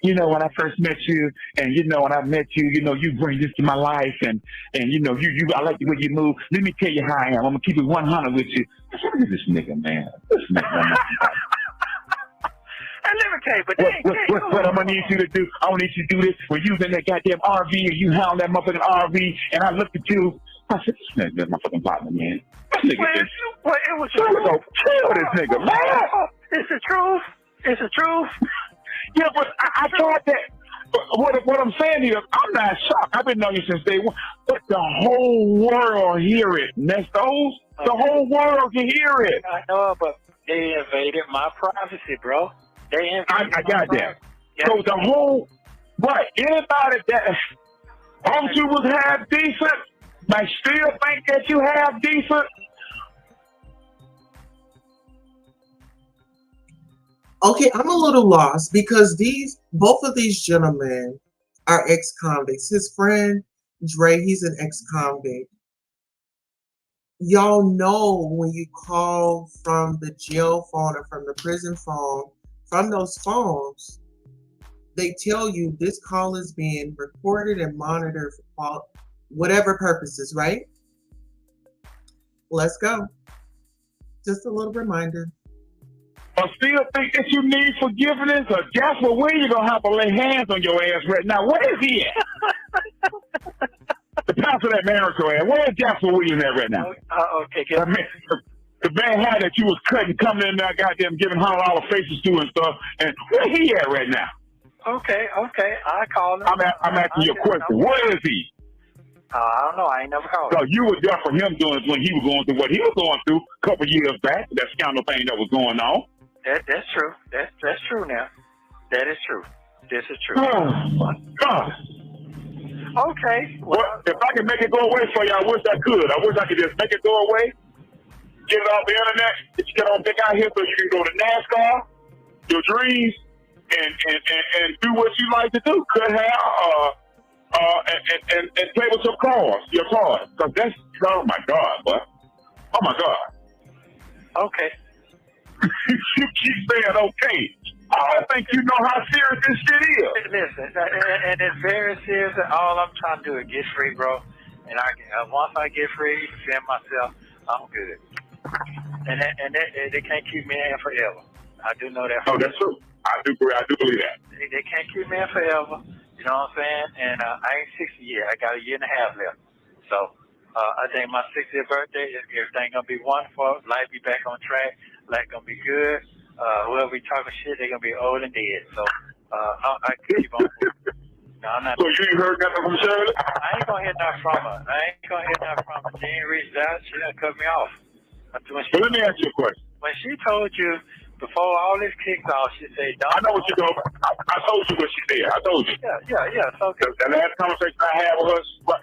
You know, when I first met you, and you know, when I met you, you know, you bring this to my life, and you know, I like the way you move. Let me tell you how I am. I'm gonna keep it 100 with you. Look at this nigga, man. This nigga. And let me tell you, but what I'm gonna need you to do? I want need you to do this. When you was in that goddamn RV, and you hound that motherfucking RV, and I looked at you. I said, this nigga, my fucking partner, man. This nigga is. Well, it was. Go kill this nigga, man. It's the truth. It's the truth. Yeah, but I thought that. What I'm saying here, I'm not shocked. I've been knowing you since day one. But the whole world hear it, Nestos. The whole world can hear it. I know, but they invaded my privacy, bro. I got that. Yeah. So the whole, right, anybody that thought you was half decent, might still think that you half decent. Okay, I'm a little lost because both of these gentlemen are ex-convicts. His friend Dre, he's an ex-convict. Y'all know when you call from the jail phone or from the prison phone, from those phones, they tell you this call is being recorded and monitored for whatever purposes, right? Let's go. Just a little reminder. I still think that you need forgiveness, or Jasper Williams gonna have to lay hands on your ass right now. Where is he at? The pastor that married your ass. Where is Jasper Williams at right now? Okay. The man had that you was cutting, coming in there, goddamn, giving $100 faces to and stuff. And where he at right now? Okay. I called him. I'm asking you a question. Where is he? I don't know. I ain't never called him. So you were there for him doing when he was going through what he was going through a couple years back. That scandal thing that was going on. That's true. That's true now. That is true. This is true. Oh my God. Okay. Well, if I can make it go away for you, I wish I could. I wish I could just make it go away. Get it off the internet. Get on back out here so you can go to NASCAR, your dreams, and do what you like to do. Cut hair, and play with your cars. Cause that's, oh my God, boy. Oh my God. Okay. You keep saying okay. I don't think you know how serious this shit is. Listen, and it's very serious. All I'm trying to do is get free, bro. And I can, once I get free, defend myself, I'm good. And they can't keep me in forever. I do know that. Oh, that's true. I do believe that. They can't keep me in forever. You know what I'm saying? And I ain't 60 yet. I got a year and a half left. So I think my 60th birthday, everything gonna be wonderful. Life be back on track. Life gonna be good. Whoever be talking shit, they gonna be old and dead. So I can keep on moving. No, I'm not. So you ain't heard nothing from Shirley? I ain't gonna hear nothing from her. She ain't reached out. She done cut me off. So let me ask you a question. When she told you before all this kicked off, she said, "Don't." I know what you told me. I told you what she said. I told you. Yeah. So The last conversation I had with her, but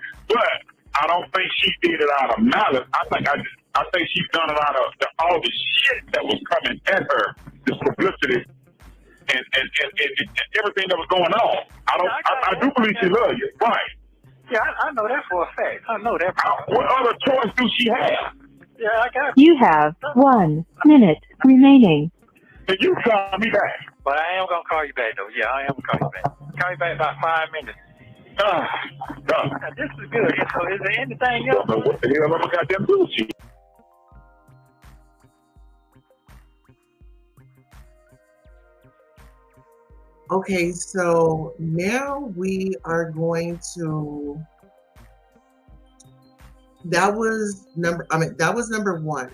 I don't think she did it out of malice. I think she done it out of all the shit that was coming at her, this publicity, and everything that was going on. I do believe she loves you, right? Yeah, I know that for a fact. I know that. What other choice do she have? Yeah, I got You have 1 minute remaining. And you call me back. But I am gonna call you back though. Yeah, I am gonna call you back. Call you back in about 5 minutes. This is good. So is there anything else? What the hell am I goddamn do with you? Okay, so now we are going to. That was number one.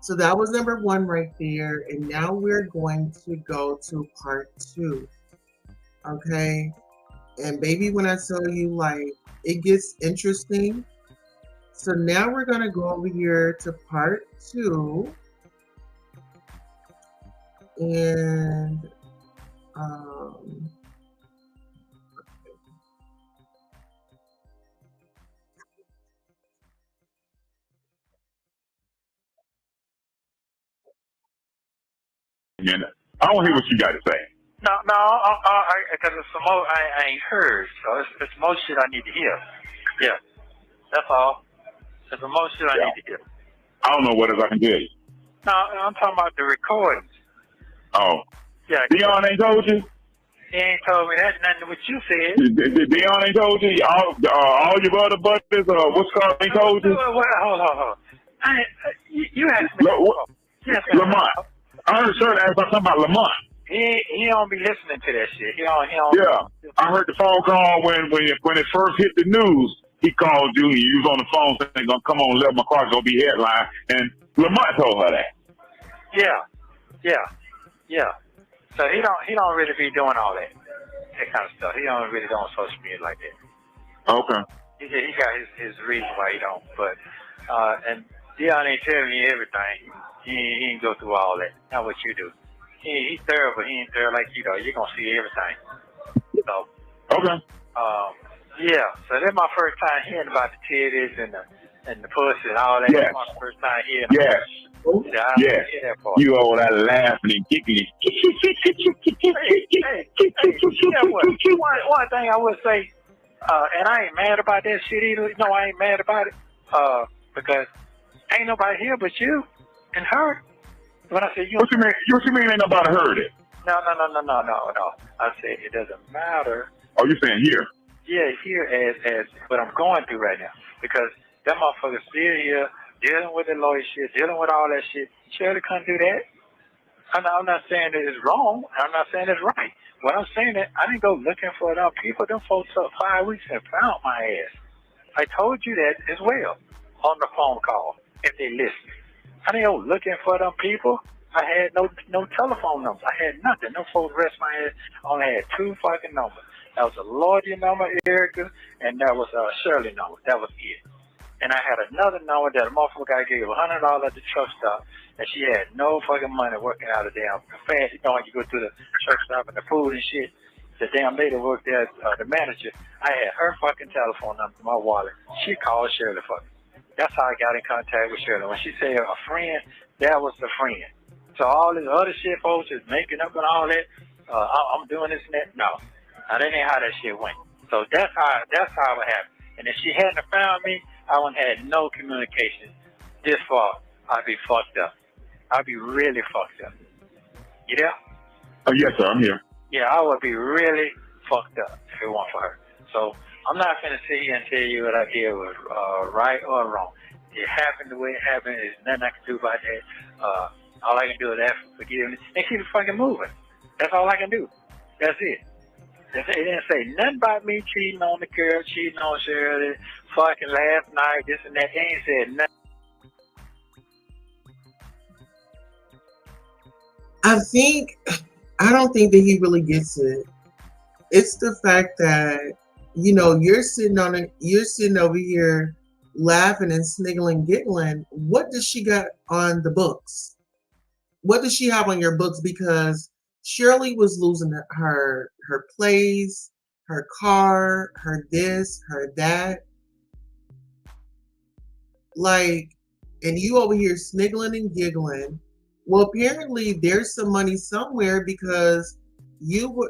So that was number one right there, and now we're going to go to part 2. Okay, and baby, when I tell you, like, it gets interesting. So now we're gonna go over here to part 2, and I don't hear what you got to say. No, because it's some more I ain't heard. So it's more shit I need to hear. Yeah, that's all. There's some more shit I need to hear. I don't know what else I can tell you. No, I'm talking about the recordings. Oh. Yeah. Dion ain't told you? He ain't told me that. Nothing what you said. Dion ain't told you? All your other buddies, what's called, ain't told you? Hold on. You asked me. Lamont. I heard Shirley ask something about Lamont. He don't be listening to that shit. He don't. Yeah, I heard the phone call when it first hit the news. He called you. He was on the phone saying, "Gonna come on 11 o'clock, gonna be headline." And Lamont told her that. Yeah. So he don't really be doing all that kind of stuff. He don't really on social media like that. Okay. He got his reason why he don't. But and Dion ain't telling me everything. He ain't go through all that. Not what you do. He's thorough, but he ain't thorough like you though. You're gonna see everything. So okay. Yeah. So that's my first time hearing about the titties and the pussy and all that. Yes. That's my first time hearing. Yes. Yes. You all that laughing and giggling. Hey, one thing I would say, and I ain't mad about that shit either. No, I ain't mad about it. Because ain't nobody here but you and her. When I say you, what you mean ain't nobody heard it? No. I said it doesn't matter. Oh, you saying here? Yeah, here as what I'm going through right now. Because that motherfucker's still here, dealing with the lawyer shit, dealing with all that shit. Shirley couldn't do that. I'm not saying that it's wrong. I'm not saying it's right. What I'm saying is I didn't go looking for them people. Them folks up 5 weeks and found my ass. I told you that as well on the phone call if they listen. I didn't go looking for them people. I had no telephone numbers. I had nothing. No folks rest my ass. I only had 2 fucking numbers. That was a Lordy number, Erica, and that was a Shirley number. That was it. And I had another number that a motherfucker guy gave $100 at the truck stop, and she had no fucking money working out of damn fast. You know, when you go to the truck stop and the food and shit, the damn lady worked there, the manager. I had her fucking telephone number in my wallet. She called Shirley for me. That's how I got in contact with Shirley. When she said a friend, that was the friend. So all this other shit, folks, is making up and all that. I'm doing this and that. No, that ain't how that shit went. So that's how it happened. And if she hadn't found me, I wouldn't have had no communication this far. I'd be fucked up. I'd be really fucked up. You there? Oh, yes, sir. I'm here. Yeah, I would be really fucked up if it weren't for her. So I'm not gonna sit here and tell you what I did was right or wrong. It happened the way it happened. There's nothing I can do about that. All I can do is ask for forgiveness and keep it fucking moving. That's all I can do. That's it. It didn't say nothing about me cheating on the girl, cheating on Shirley, fucking last night, this and that. They ain't said nothing. I don't think that he really gets it. It's the fact that, you're sitting over here laughing and sniggling, giggling. What does she got on the books? What does she have on your books? Because Shirley was losing her place, her car, her this, her that. Like, and you over here sniggling and giggling. Well, apparently there's some money somewhere because your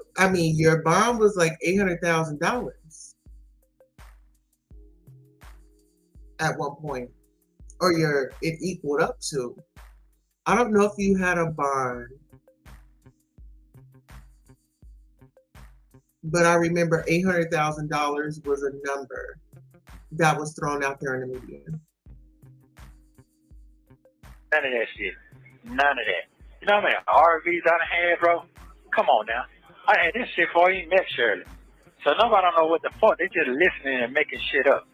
bond was like $800,000 at one point, or it equaled up to. I don't know if you had a bond, but I remember $800,000 was a number that was thrown out there in the media. None of that shit. None of that. You know how many RVs I done had, bro? Come on now. I had this shit before I even met Shirley. So nobody don't know what the fuck. They just listening and making shit up.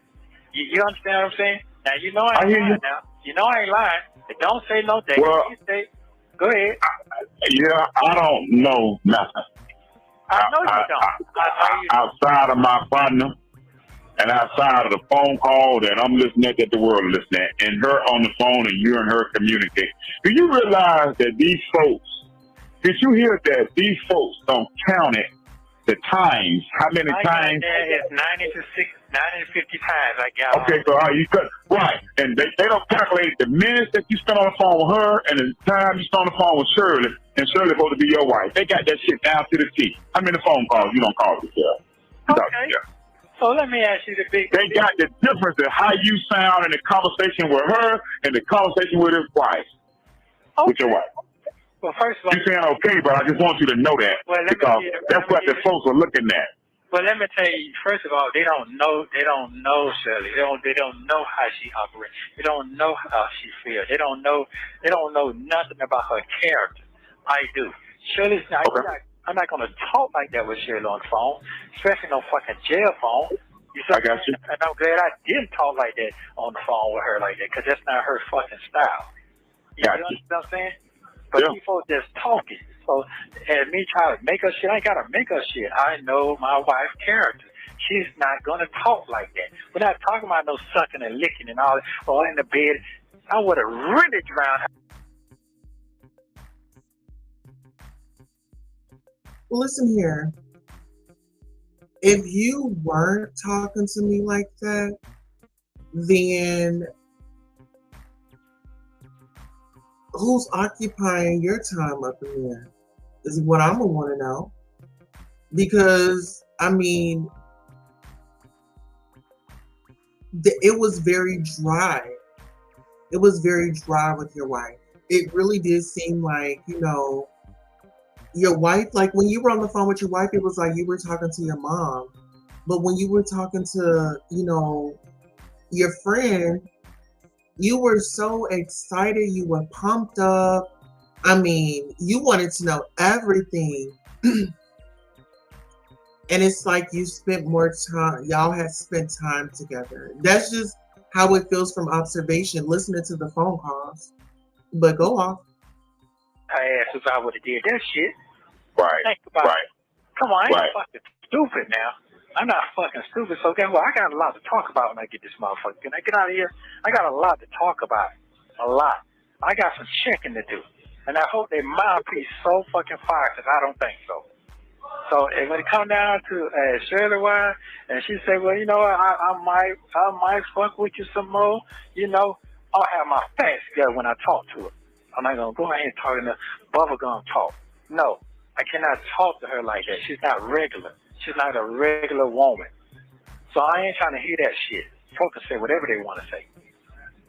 You understand what I'm saying? Now, you know I ain't lying now. You know I ain't lying. They don't say no date. Well, go ahead. I don't know nothing. I know you don't. Outside of my partner and outside of the phone call that I'm listening at, that the world is listening at, and her on the phone and you and her communicate. Do you realize that these folks, did you hear that these folks don't count it, the times, how many times? It's 90 to 50 times I got. Okay, so right, and they don't calculate the minutes that you spent on the phone with her and the time you spent on the phone with Shirley, and Shirley's supposed to be your wife. They got that shit down to the T. How many phone calls you don't call yourself? Okay. So let me ask you the big. They got the difference in how you sound in the conversation with her and the conversation with his wife. Okay. With your wife. Well, first of all, you're saying okay, but I just want you to know that because that's what the folks are looking at. Well, let me tell you. First of all, they don't know Shirley. They don't know how she operates. They don't know how she feels. They don't know nothing about her character. I do. Shirley's not. Okay. I'm not gonna talk like that with Shirley on the phone, especially no fucking jail phone. I got you. And I'm glad I didn't talk like that on the phone with her like that, because that's not her fucking style. You understand what I'm saying? But people just talking. So, and me trying to make her shit, I ain't gotta make her shit. I know my wife's character. She's not gonna talk like that. We're not talking about no sucking and licking and all that, or in the bed. I would have really drowned her. Listen here. If you weren't talking to me like that, then who's occupying your time up in there is what I'm gonna want to know. Because it was very dry. It was very dry with your wife. It really did seem like, your wife, like when you were on the phone with your wife, it was like you were talking to your mom. But when you were talking to, your friend, you were so excited. You were pumped up. You wanted to know everything. And it's like you spent more time, y'all had spent time together. That's just how it feels from observation, listening to the phone calls. But go off. I asked if I would have did that shit. Right. Think about it. Come on, I ain't fucking stupid now. I'm not fucking stupid. So guess what? I got a lot to talk about when I get this motherfucker. When I get out of here, I got a lot to talk about. A lot. I got some checking to do. And I hope their mouthpiece so fucking fire, because I don't think so. So and when it come down to Shirley wine, and she said, well, I might fuck with you some more, I'll have my facts together when I talk to her. I'm not going to go ahead and talk in the bubblegum talk. No, I cannot talk to her like that. She's not regular. She's not a regular woman. So I ain't trying to hear that shit. Folks can say whatever they want to say.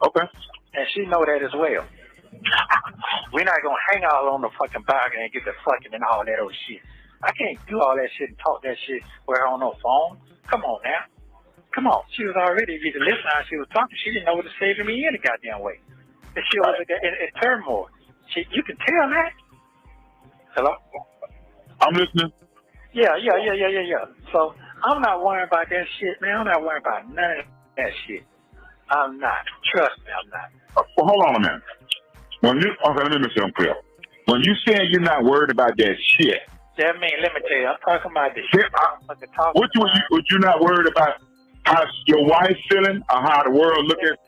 Okay. And she know that as well. We're not gonna hang out on the fucking balcony and get the fucking and all that old shit. I can't do all that shit and talk that shit with her on no phone. Come on now. Come on. She was already, if you could listen how she was talking, she didn't know what to say to me any goddamn way. And she was in turmoil. You can tell that. Hello? I'm listening. Yeah. So I'm not worrying about that shit, man. I'm not worrying about none of that shit. I'm not. Trust me, I'm not. Well, hold on a minute. Okay, let me make sure I'm clear. When you saying you're not worried about that shit, that mean, let me tell you, I'm talking about this shit. What you not worried about how your wife feeling or how the world looking at you?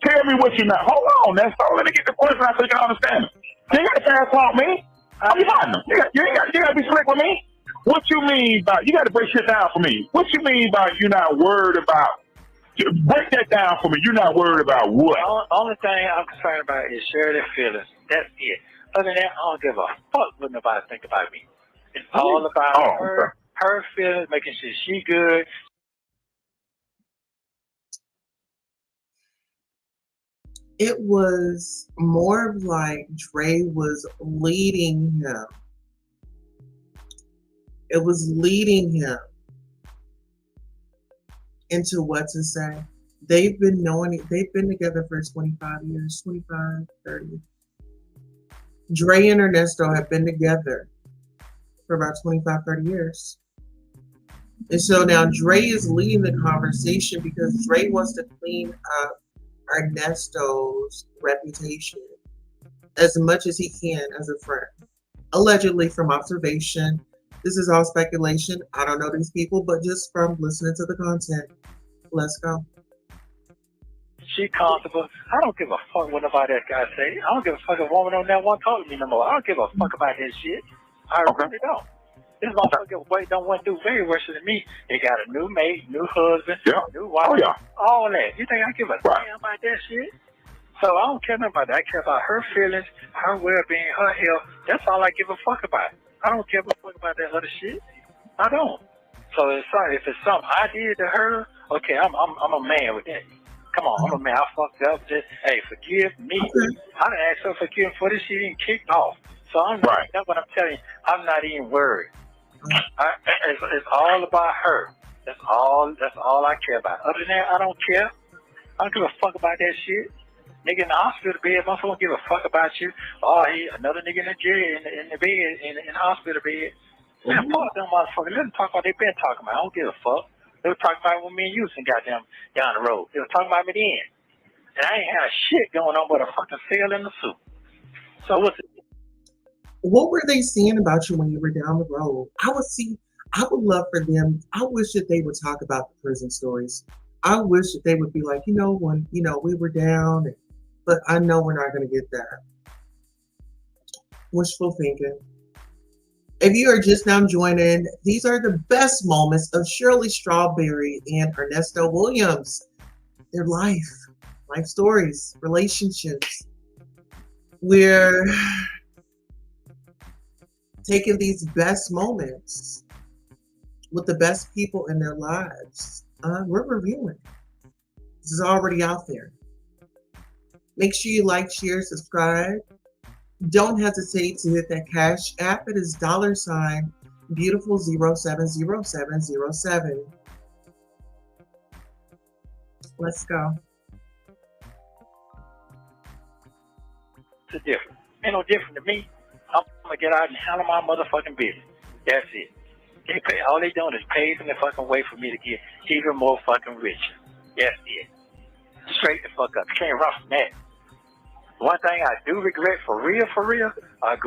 Tell me what you're not. Hold on, that's all. Let me get the question out so you can understand it. You ain't got to fast talk me. I'm fighting them. You got to be slick with me. What you mean by, you got to break shit down for me. What you mean by you're not worried about? Break that down for me. You're not worried about what? Only thing I'm concerned about is Shirley's feelings. That's it. Other than that, I don't give a fuck what nobody think about me. It's all about her feelings, making sure she good. It was more of like Dre was leading him. It was leading him into what to say. They've been together for 25 years, 25, 30. Dre and Ernesto have been together for about 25, 30 years. And so now Dre is leading the conversation because Dre wants to clean up Ernesto's reputation as much as he can as a friend. Allegedly, from observation, this is all speculation. I don't know these people, but just from listening to the content. Let's go. She comfortable. I don't give a fuck what nobody that guy say. I don't give a fuck if a woman on that one talk to me no more. I don't give a fuck about that shit. I really don't. This motherfucker don't want to do very worse than me. They got a new mate, new husband, new wife, all that. You think I give a damn about that shit? So I don't care about that. I care about her feelings, her well-being, her health. That's all I give a fuck about. I don't give a fuck about that other shit. I don't. So if it's something I did to her, okay, I'm a man with that. Come on, I'm a man. I fucked up. Just, hey, forgive me. I done asked her for forgiveness for this shit and kicked off. So I'm not, that's what I'm telling you. I'm not even worried. It's all about her. That's all I care about. Other than that, I don't care. I don't give a fuck about that shit. Nigga in the hospital bed, motherfucker don't give a fuck about you. Oh, another nigga in the jail, in the bed, in the hospital bed. Man, fuck them motherfuckers. Let them talk about what they been talking about. I don't give a fuck. They were talking about when me and you got them down the road. They were talking about me then. And I ain't had shit going on but a fucking sail in the soup. So what's it? What were they saying about you when you were down the road? I would love for them. I wish that they would talk about the prison stories. I wish that they would be like, when, we were down, but I know we're not going to get that. Wishful thinking. If you are just now joining, these are the best moments of Shirley Strawberry and Ernesto Williams. Their life stories, relationships. We're taking these best moments with the best people in their lives. We're reviewing. This is already out there. Make sure you like, share, subscribe. Don't hesitate to hit that Cash App. It is $ beautiful 070707. Let's go. It's different. Ain't no different to me. I'm gonna get out and handle my motherfucking business. That's it. They pay. All they doing is paving the fucking way for me to get even more fucking rich. That's it. Straight the fuck up. You can't run from that. One thing I do regret for real, I'm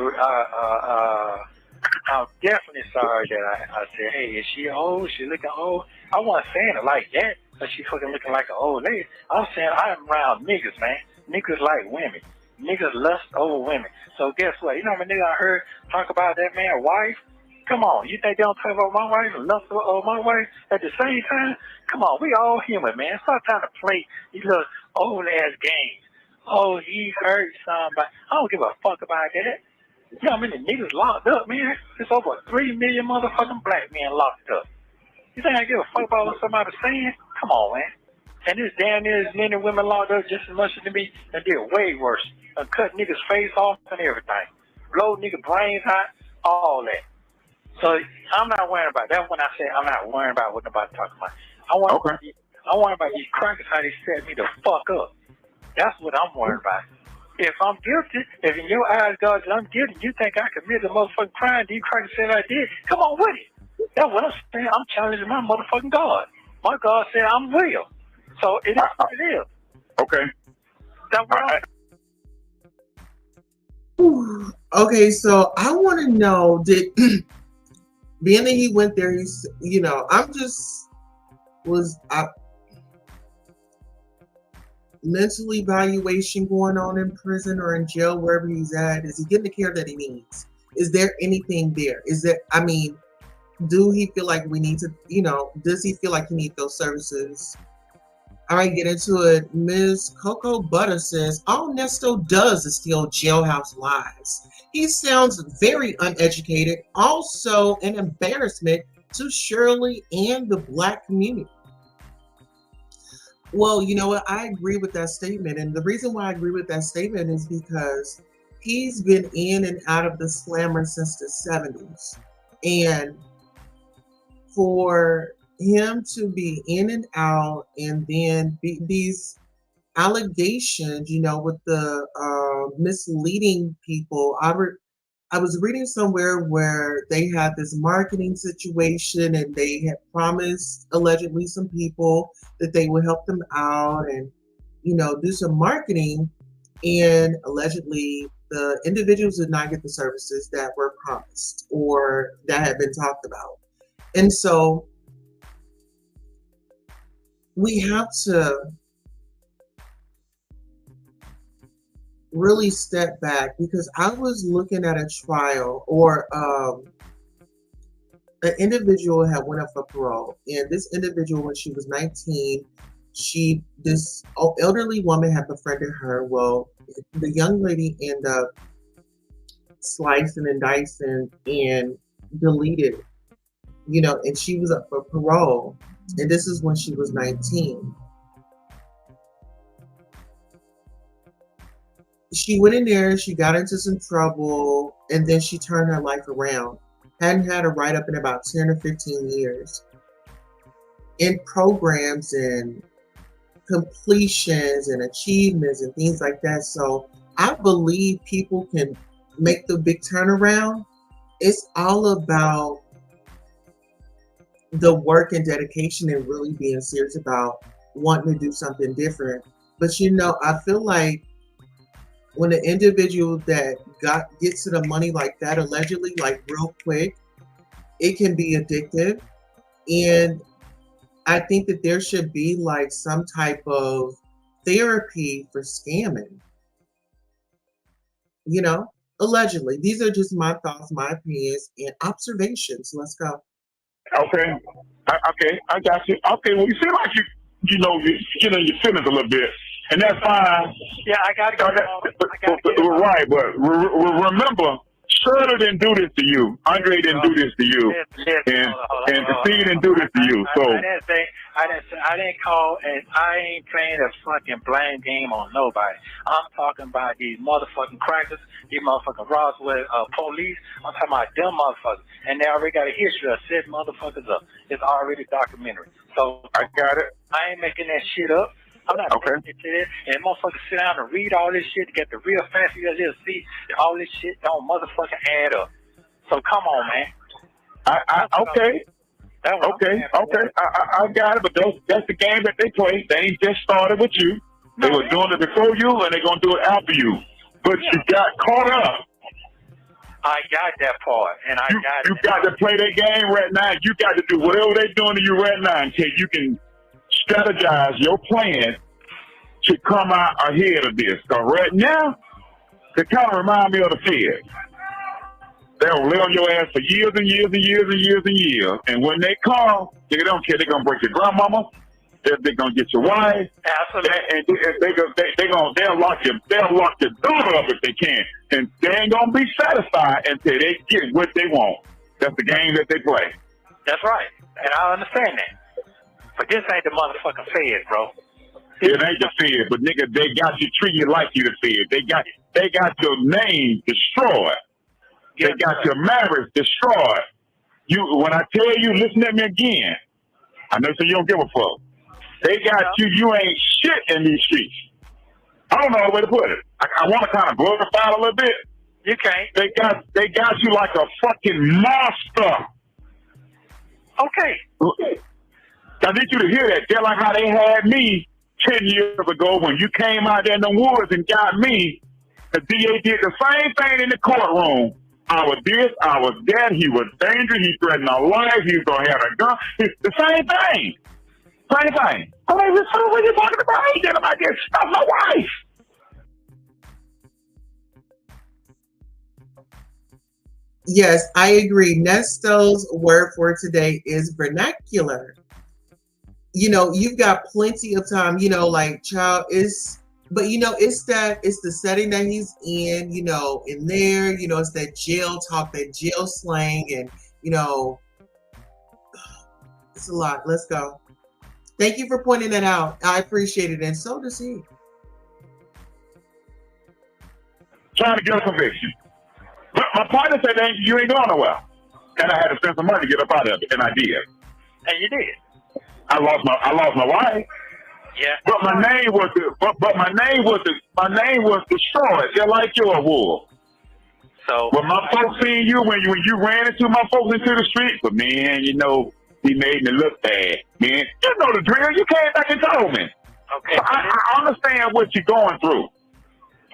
definitely sorry that I said, hey, is she old? She looking old? I wasn't saying it like that, but she fucking looking like an old lady. I was saying I'm around niggas, man. Niggas like women. Niggas lust over women. So guess what? You know how many niggas I heard talk about that man's wife? Come on, you think they don't talk about my wife and lust over my wife at the same time? Come on, we all human, man. Stop trying to play these little old ass games. Oh, he hurt somebody. I don't give a fuck about that. You know how many niggas locked up, man? There's over 3 million motherfucking black men locked up. You think I give a fuck about what somebody's saying? Come on, man. And there's damn near as many women locked up just as much as me and did way worse. Cut niggas' face off and everything. Blow niggas' brains out, all that. So I'm not worrying about that. That's when I say I'm not worrying about what nobody's talking about. I worry about these crackers, how they set me the fuck up. That's what I'm worried about. If I'm guilty, if in your eyes, God, I'm guilty, you think I committed a motherfucking crime, these crackers said I did, come on with it. That's what I'm saying. I'm challenging my motherfucking God. My God said I'm real. So it is what it is. Okay. That's what Okay, so I want to know, did being that he went there, he's, I'm just mental evaluation going on in prison or in jail, wherever he's at? Is he getting the care that he needs? Is there anything there? Do he feel like we need to, does he feel like he needs those services? All right, get into it. Ms. Coco Butter says, all Ernesto does is steal jailhouse lies. He sounds very uneducated, also an embarrassment to Shirley and the Black community. Well, you know what? I agree with that statement. And the reason why I agree with that statement is because he's been in and out of the slammer since the 70s. And for him to be in and out and then these allegations, with the misleading people. I was reading somewhere where they had this marketing situation and they had promised allegedly some people that they would help them out and, do some marketing. And allegedly the individuals did not get the services that were promised or that had been talked about. And so we have to really step back, because I was looking at a trial or an individual had went up for parole, and this individual, when she was 19, this elderly woman had befriended her. Well, the young lady ended up slicing and dicing and deleted, and she was up for parole, and this is when she was 19. She went in there, she got into some trouble, and then she turned her life around. Hadn't had a write-up in about 10 or 15 years. In programs and completions and achievements and things like that. So I believe people can make the big turnaround. It's all about the work and dedication and really being serious about wanting to do something different. But I feel like when an individual that gets to the money like that, allegedly, like real quick, it can be addictive. And I think that there should be like some type of therapy for scamming. Allegedly. These are just my thoughts, my opinions, and observations. Let's go. Okay. I got you. Okay, well, you seem like you're your feelings a little bit, and that's fine. Yeah, I got to go. Right, but remember, Shirley didn't do this to you. Andre didn't do this to you, and Steve didn't do this to you. So I didn't call, and I ain't playing a fucking blame game on nobody. I'm talking about these motherfucking crackers, these motherfucking Roswell police. I'm talking about them motherfuckers, and they already got a history of setting motherfuckers up. It's already documentary. So I got it. I ain't making that shit up. I'm not making it to this. And motherfuckers sit down and read all this shit to get the real facts. You just see that all this shit don't motherfucking add up. So come on, man. Okay. I got it, but that's the game that they play. They ain't just started with you. They were doing it before you, and they're going to do it after you. But you got caught up. I got that part, and you got to play their game right now. You got to do whatever they're doing to you right now until you can strategize your plan to come out ahead of this. Because right now, they kind of remind me of the Fed. They'll lay on your ass for years and years and years and years and years. And when they come, they don't care. They're going to break your grandmama. They're going to get your wife. Absolutely. And they'll lock your daughter up if they can. And they ain't going to be satisfied until they get what they want. That's the game that they play. That's right. And I understand that. But this ain't the motherfucking Fed, bro. It ain't the Fed, but nigga, they got you treated like you the Fed. They got your name destroyed. They got your marriage destroyed. When I tell you, listen at me again. I know so you don't give a fuck. They got you. You ain't shit in these streets. I don't know a way to put it. I want to kind of glorify it a little bit. You can't. They got you like a fucking monster. Okay. I need you to hear that. They're like how they had me 10 years ago when you came out there in the woods and got me. The DA did the same thing in the courtroom. I was this, I was that. He was dangerous. He threatened my life. He was going to have a gun. It's the same thing. Same thing. I mean, what are you talking about? I ain't getting about this. That's my wife. Yes, I agree. Nesto's word for today is vernacular. You've got plenty of time, like child is, but it's the setting that he's in, in there, it's that jail talk, that jail slang, and it's a lot. Let's go. Thank you for pointing that out. I appreciate it, and so does he. Trying to get a conviction. But my partner said, you ain't going nowhere. And I had to spend some money to get up out of it, and I did. And you did. I lost my wife. Yeah. But my name was destroyed, just like your war. So when my folks seen you, when you ran into my folks into the street, but man, he made me look bad. Man, you know the drill. You came back and told me. Okay. So I understand what you're going through.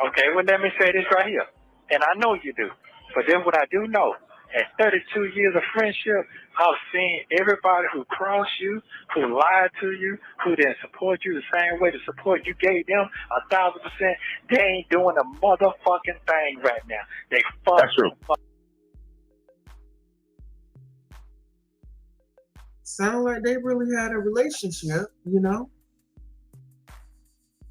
Okay, well let me say this right here. And I know you do. But then what I do know, at 32 years of friendship, I've seen everybody who crossed you, who lied to you, who didn't support you the same way the support you gave them, 1,000%. They ain't doing a motherfucking thing right now. They fuck. That's true. Sound like they really had a relationship,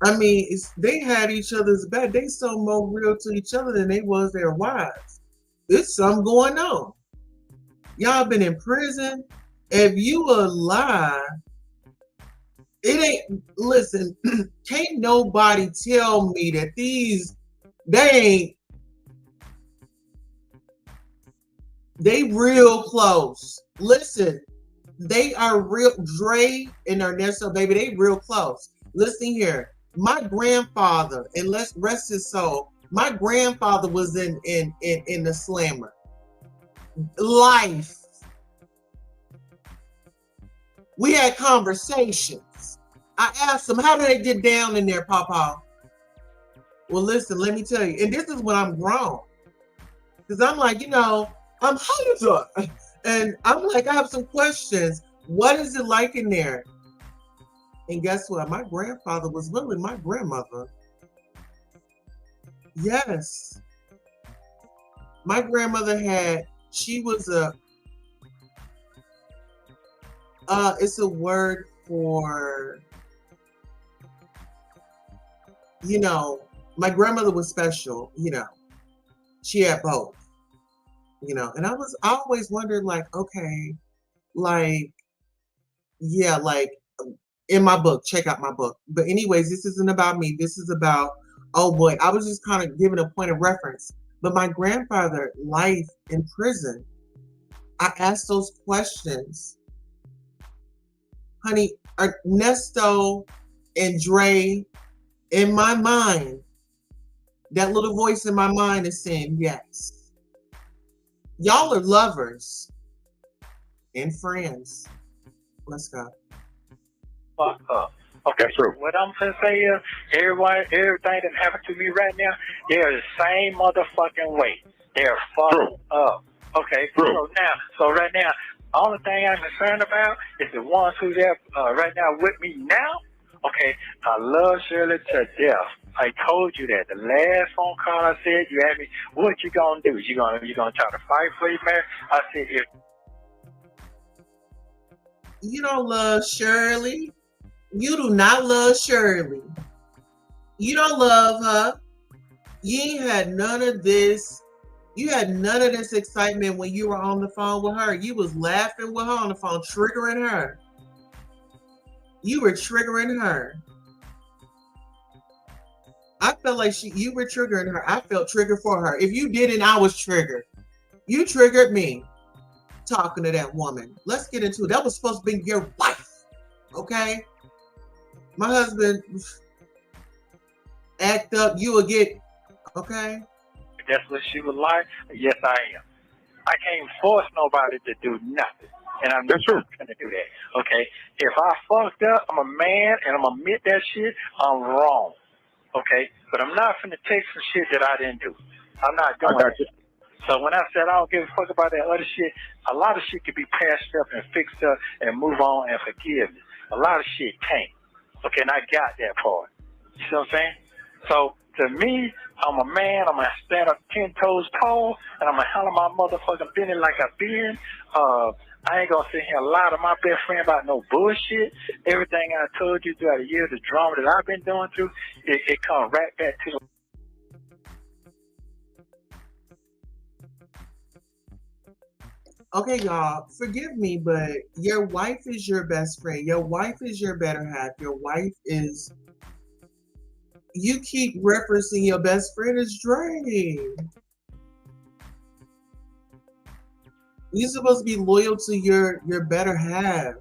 I mean, they had each other's back. They so more real to each other than they was their wives. There's something going on. Y'all been in prison. If you alive, it ain't. Listen, can't nobody tell me that they real close. Listen, they are real. Dre and Ernesto, baby, they real close. Listen here. My grandfather, and let's rest his soul, my grandfather was in the slammer. Life. We had conversations. I asked him, how do they get down in there, Papa? Well, listen, let me tell you, and this is when I'm grown. Because I'm like, I'm older. And I'm like, I have some questions. What is it like in there? And guess what? My grandfather was really my grandmother. Yes. My grandmother she was it's a word for, my grandmother was special, she had both, and I always wondered, like, okay, like, yeah, like, in my book, check out my book. But anyways, this isn't about me. This is about, oh boy, I was just kind of giving a point of reference. But my grandfather, life in prison, I asked those questions. Honey, Ernesto and Dre, in my mind, that little voice in my mind is saying yes. Y'all are lovers and friends. Let's go. Fuck up. Okay, that's true. What I'm gonna say is, everything that happened to me right now, they're the same motherfucking way. They're fucked up. Okay, true. So right now, only thing I'm concerned about is the ones who's there right now with me now. Okay, I love Shirley to death. I told you that. The last phone call I said, you asked me, what you gonna do? You gonna try to fight for your marriage? I said, if you don't love Shirley, you do not love Shirley. You don't love her. You ain't had none of this. You had none of this excitement when you were on the phone with her. You was laughing with her on the phone, triggering her. You were triggering her. I felt like you were triggering her. I felt triggered for her. If you didn't, I was triggered. You triggered me talking to that woman. Let's get into it. That was supposed to be your wife. Okay? My husband act up, you will get, okay? That's what she would like. Yes, I am. I can't force nobody to do nothing. And I'm not going to do that. Okay? If I fucked up, I'm a man and I'm going to admit that shit, I'm wrong. Okay? But I'm not finna take some shit that I didn't do. I'm not doing that. So when I said I don't give a fuck about that other shit, a lot of shit can be patched up and fixed up and move on and forgiveness. A lot of shit can't. Okay, and I got that part. You see what I'm saying? So to me, I'm a man. I'm gonna stand up 10 toes tall, and I'm gonna handle my motherfucking business like I've been. I ain't gonna sit here and lie to my best friend about no bullshit. Everything I told you throughout the years, the drama that I've been going through, it comes right back to the. Okay, y'all, forgive me, but your wife is your best friend. Your wife is your better half. Your wife is. You keep referencing your best friend as draining. You're supposed to be loyal to your better half.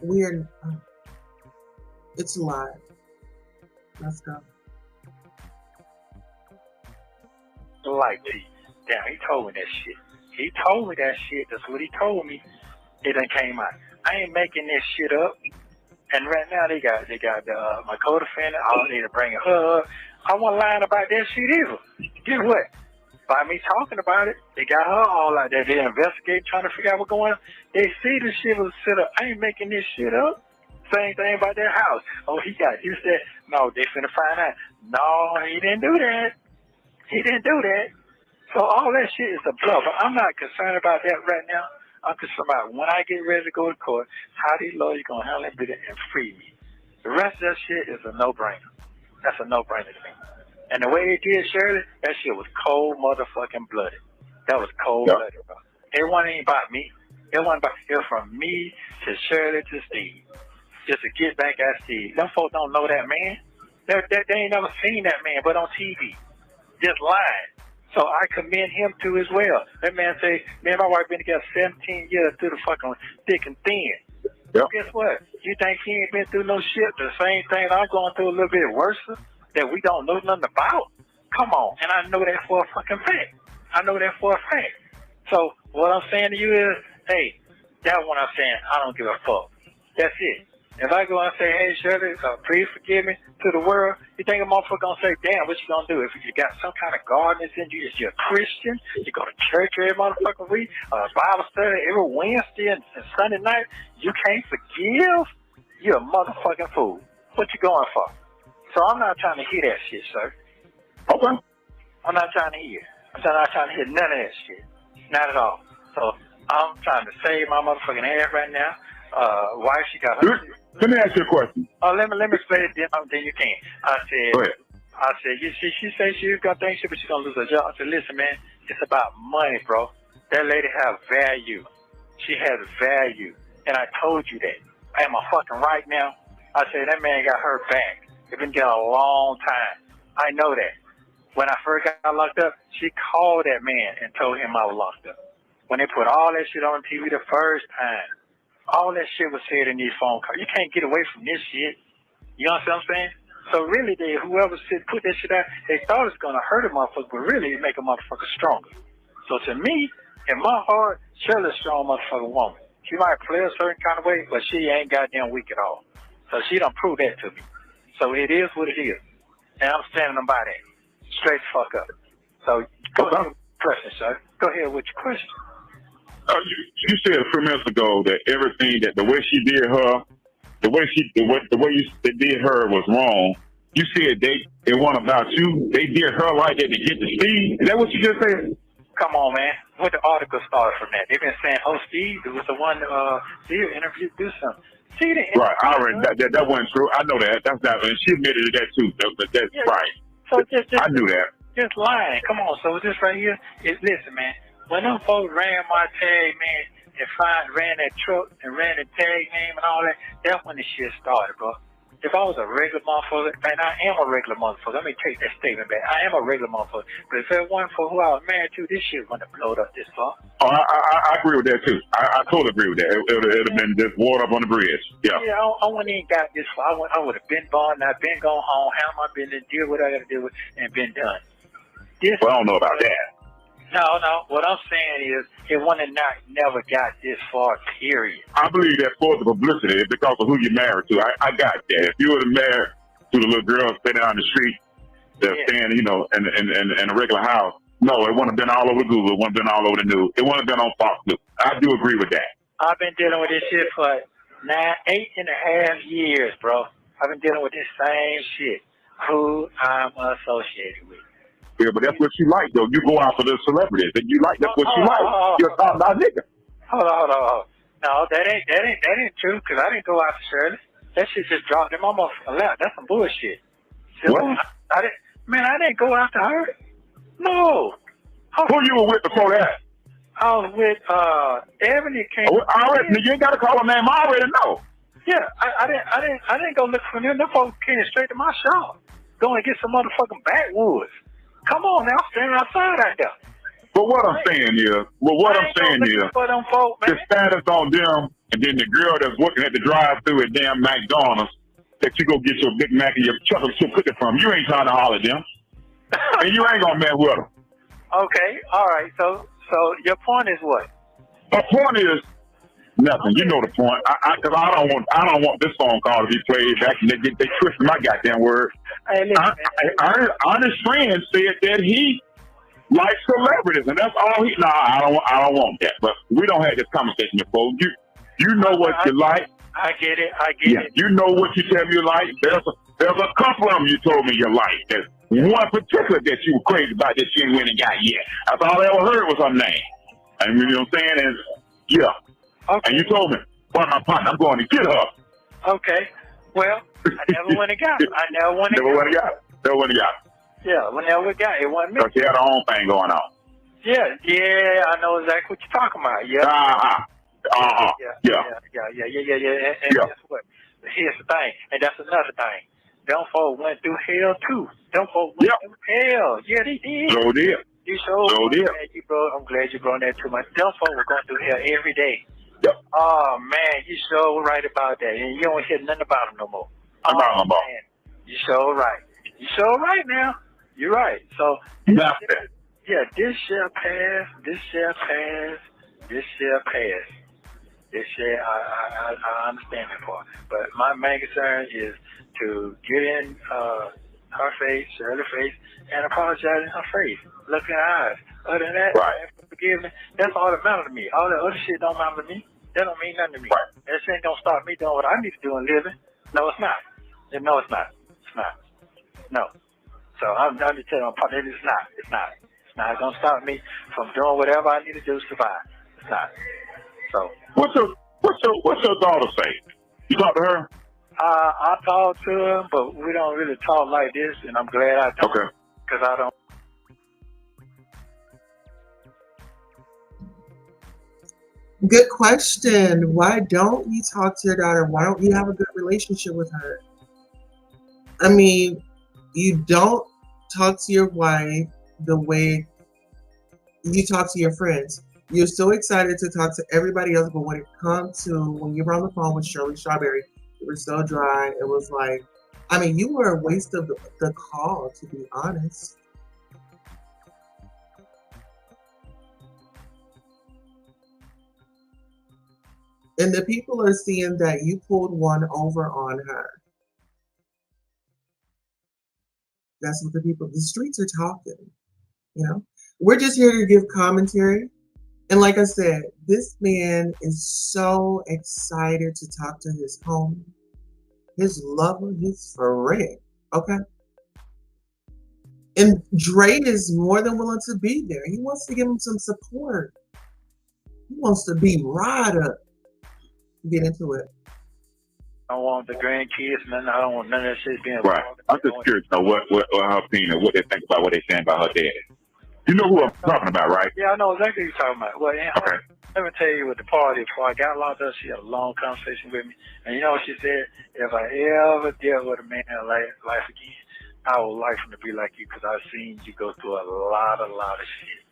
We're. It's live. Let's go. Like, damn, he told me that shit. He told me that shit. That's what he told me. It done came out. I ain't making this shit up. And right now they got my co-defendant. I need to bring her up. I wasn't lying about that shit either. Guess what? By me talking about it, they got her all out there. They investigate, trying to figure out what's going on. They see the shit was set up. I ain't making this shit up. Same thing about their house. Oh, he got this, that. No, they finna find out. No, he didn't do that. He didn't do that. So all that shit is a bluff. I'm not concerned about that right now. I'm concerned about when I get ready to go to court, how these lawyers gonna handle that bit and free me. The rest of that shit is a no-brainer. That's a no-brainer to me. And the way they did Shirley, that shit was cold motherfucking blooded. That was cold blooded, bro. It wasn't even about me. It wasn't about. It was from me to Shirley to Steve. Just to get back at Steve. Them folks don't know that man. They ain't never seen that man, but on TV. Just lying. So I commend him too as well. That man say, me and my wife been together 17 years through the fucking thick and thin. Yep. Guess what? You think he ain't been through no shit? The same thing I'm going through, a little bit worse that we don't know nothing about? Come on. And I know that for a fucking fact. I know that for a fact. So what I'm saying to you is, hey, that's what I'm saying. I don't give a fuck. That's it. If I go and say, hey, Shirley, please forgive me to the world, you think a motherfucker gonna say, damn, what you gonna do? If you got some kind of godness in you, if you're a Christian, you go to church every motherfucking week, Bible study every Wednesday and Sunday night, you can't forgive? You're a motherfucking fool. What you going for? So I'm not trying to hear that shit, sir. Okay. I'm not trying to hear. I'm not trying to hear none of that shit. Not at all. So I'm trying to save my motherfucking ass right now. Wife, she got her. Let me ask you a question. Oh, let me explain it, then you can. Go ahead. I said, she said she's gonna think but she's gonna lose her job. I said, listen, man, it's about money, bro. That lady has value. She has value, and I told you that. Am I fucking right now? I said that man got her back. It's been getting a long time. I know that. When I first got locked up, she called that man and told him I was locked up. When they put all that shit on TV the first time. All that shit was said in these phone calls. You can't get away from this shit. You know what I'm saying? So really, whoever put that shit out, they thought it's going to hurt a motherfucker, but really it make a motherfucker stronger. So to me, in my heart, Shirley's a strong motherfucking woman. She might play a certain kind of way, but she ain't goddamn weak at all. So she done proved that to me. So it is what it is. And I'm standing by that. Straight the fuck up. So go ahead with your question, sir. Go ahead with your question. You said a few minutes ago that everything that the way she did her, the way they did her was wrong. You said it wasn't about you. They did her like that to get to Steve. Is that what you just said? Come on, man. What the article started from that? They've been saying, "Oh, Steve, it was the one Steve interviewed, do something." See the right. I already that wasn't true. I know that. That's not. And she admitted to that too. That's right. So just I knew that. Just lying. Come on. So this right here is listen, man. when them folks ran my tag, man, and ran that truck and ran the tag name and all that, that's when the shit started, bro. If I was a regular motherfucker, and I am a regular motherfucker, let me take that statement back. I am a regular motherfucker. But if it wasn't for who I was married to, this shit wouldn't have blowed up this far. Oh, I agree with that too. I totally agree with that. It would have been just water up on the bridge. Yeah. Yeah, I wouldn't even got this far. I would have been born, I've been gone home, handle my business, deal with what I got to deal with, and been done. Well, I don't know about that. No. What I'm saying is, it wouldn't have never got this far, period. I believe that for the publicity, because of who you're married to. I got that. If you were married to the little girl sitting on the street, that's staying, you know, in a regular house, no, it wouldn't have been all over Google. It wouldn't have been all over the news. It wouldn't have been on Fox News. I do agree with that. I've been dealing with this shit for 8.5 years, bro. I've been dealing with this same shit. Who I'm associated with. Yeah, but that's what you like, though. You go out for the celebrities, and you like that's what you like. You're talking about nigga. Hold on. No, that ain't true. Cause I didn't go out for Shirley. That shit just dropped in my motherfucking lap. That's some bullshit. What? I didn't go after her. No. Who you were with before that? I was with Ebony came. You ain't got to call her name. I already know. Yeah, I didn't go look for them. Them folks came straight to my shop. Go and get some motherfucking backwoods. Come on now, standing outside out there. But what I'm saying is, the status on them, and then the girl that's working at the drive-thru at damn McDonald's, that you go get your Big Mac and your chocolate chip cookie from. You ain't trying to holler at them, and you ain't gonna mess with them. Okay, all right. So your point is what? The point is nothing. Okay. You know the point. Because I don't want this phone call to be played back, and they twisted my goddamn word. Hey, listen, Honest friend said that he likes celebrities, and that's all he. Nah, I don't want that. But we don't have this conversation before. You know what you like. I get it. You know what you tell me you like. There's a couple of them you told me you like. There's one particular that you were crazy about that you ain't went and got yet. That's all I ever heard was her name. And you know what I'm saying? And yeah. Okay. And you told me, "Well, my partner, I'm going to get her." Okay. Well, I never went and got it. Never went and got it. Yeah, we never got it. It wasn't me. Because she had her own thing going on. Yeah, I know exactly what you're talking about. Yeah. Yeah. And guess what? Here's the thing, and that's another thing. Them folks went through hell too. Them folks went through hell. Yeah, they did. So did. I'm glad you brought that to my. Them folks were going through hell every day. Yep. Oh man, you so right about that, and you don't hear nothing about them no more. Man, you so right. You so right now. You're right. So this shall pass. I understand that part. But my main concern is to get in her face, Shirley's face, and apologize in her face. Look in her eyes. Other than that, forgiveness, that's all that matters to me. All that other shit don't matter to me. That don't mean nothing to me. Right. That shit don't stop me doing what I need to do in living. No, it's not. No, it's not. It's not. No. So I'm just telling my partner, it's not. It's not going to stop me from doing whatever I need to do to survive. It's not. So. What's your daughter say? You talk to her? I talk to her, but we don't really talk like this, and I'm glad I don't. Okay. Because I don't. Good question. Why don't you talk to your daughter? Why don't you have a good relationship with her? I mean, you don't talk to your wife the way you talk to your friends. You're so excited to talk to everybody else, but when it comes to when you were on the phone with Shirley Strawberry, you were so dry. It was like, I mean, you were a waste of the call, to be honest. And the people are seeing that you pulled one over on her. That's what the streets are talking, you know? We're just here to give commentary. And like I said, this man is so excited to talk to his homie, his lover, his friend, okay? And Dre is more than willing to be there. He wants to give him some support. He wants to be right up. Get into it. I don't want the grandkids, man. I don't want none of that shit being right. I'm just curious to know what her opinion, what they think about what they're saying about her daddy. You know who I'm talking about, right? Yeah, I know exactly what you're talking about. Well, Okay. let me tell you, with the party, before I got locked up, she had a long conversation with me. And you know what she said? If I ever deal with a man in life again, I would like him to be like you because I've seen you go through a lot of shit.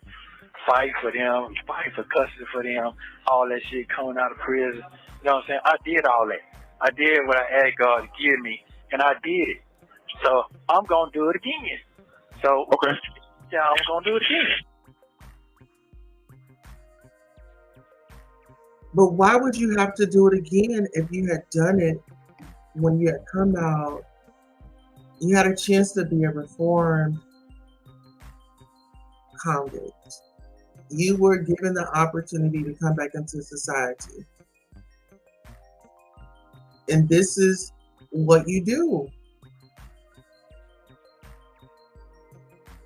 Fight for them, fight for custody for them, all that shit coming out of prison. You know what I'm saying? I did all that. I did what I asked God to give me, and I did it. So I'm going to do it again. So, Okay. yeah, I'm going to do it again. But why would you have to do it again if you had done it when you had come out? You had a chance to be a reformed convict. You were given the opportunity to come back into society. And this is what you do.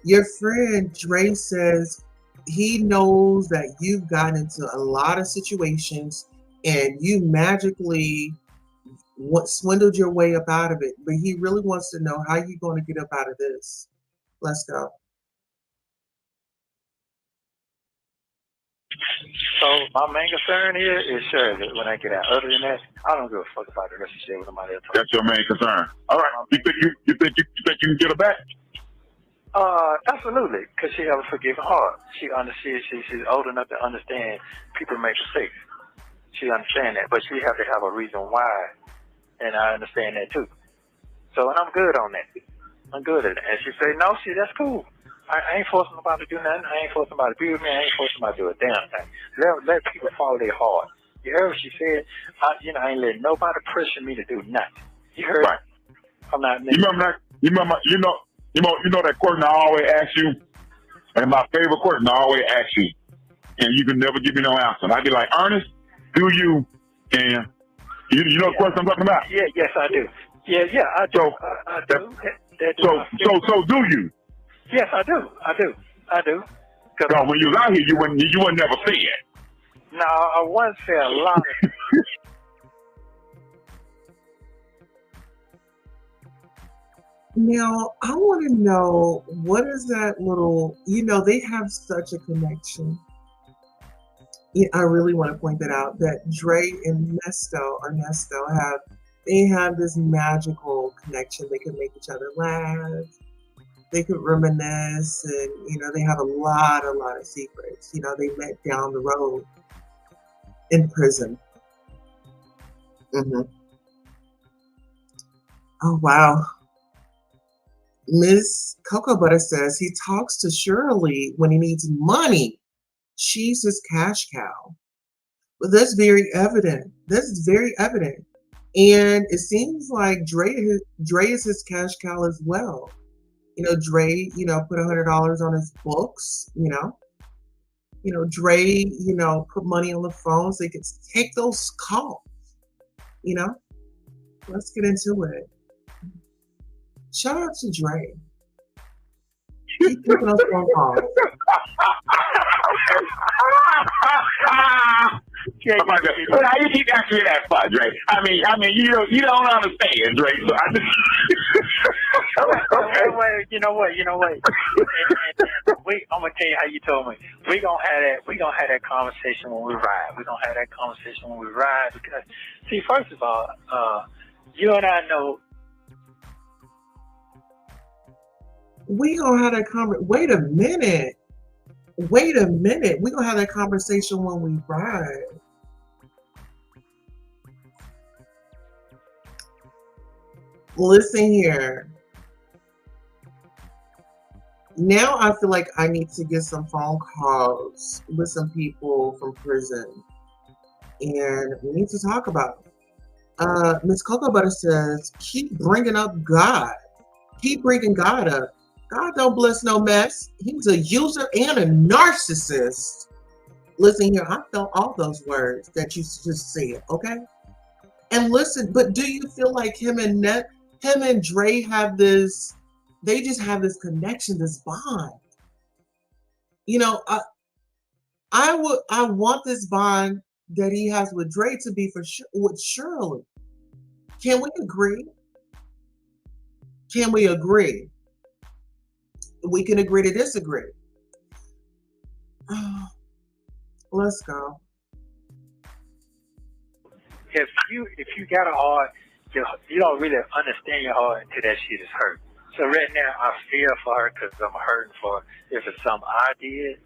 Your friend Dre says he knows that you've gotten into a lot of situations and you magically swindled your way up out of it. But he really wants to know how you're going to get up out of this. Let's go. So my main concern here is Shirley when I get out. Other than that, I don't give a fuck about the rest of the shit with somebody else. That's your main concern. All right. You think you can get her back? Absolutely, because she has a forgiving heart. She understands. She's old enough to understand people make mistakes. She understands that, but she has to have a reason why, and I understand that too. So, and I'm good on that. I'm good at it. And she say, no, that's cool. I ain't forcing nobody to do nothing. I ain't forcing nobody to be with me. I ain't forcing nobody to do a damn thing. Let people follow their heart. You heard what she said? I ain't letting nobody pressure me to do nothing. You heard? Right. I'm not. You remember that question I always ask you, and my favorite question I always ask you, and you can never give me no answer. And I'd be like, Ernest, do you? And you know the question I'm talking about? Yeah, yes, I do. Yeah, I do. So, I do. So do you? Yes, I do. Because when you was out here, you would never say it. No, I once said a lot. Now, I want to know, what is that little, they have such a connection. Yeah, I really want to point that out, that Dre and Ernesto have this magical connection. They can make each other laugh. They could reminisce, and they have a lot of secrets. They met down the road in prison. Oh wow. Miss Cocoa Butter says he talks to Shirley when he needs money. She's his cash cow. But that's very evident. And it seems like Dre is his cash cow as well. Dre, put $100 on his books, Dre, put money on the phone so he could take those calls, Let's get into it. Shout out to Dre. Keep taking those phone calls. How you keep asking me that for, Dre? I mean, you don't understand, Dre. So I just... Wait, you know what? And I'm gonna tell you how you told me. We gonna have that conversation when we ride. Because, see, first of all, you and I know. We gonna have that conversation. Wait a minute. We gonna have that conversation when we ride. Listen here. Now I feel like I need to get some phone calls with some people from prison, and we need to talk about it. Miss Cocoa Butter says, keep bringing up God. Keep bringing God up. God don't bless no mess. He's a user and a narcissist. Listen here, I felt all those words that you just said, okay? And listen, but do you feel like him and Dre have this, they just have this connection, this bond? I want this bond that he has with Dre to be with Shirley. Can we agree? We can agree to disagree. Let's go. If you got a heart, you don't really understand your heart until that shit is hurt. So right now, I feel for her because I'm hurting for her. If it's something I did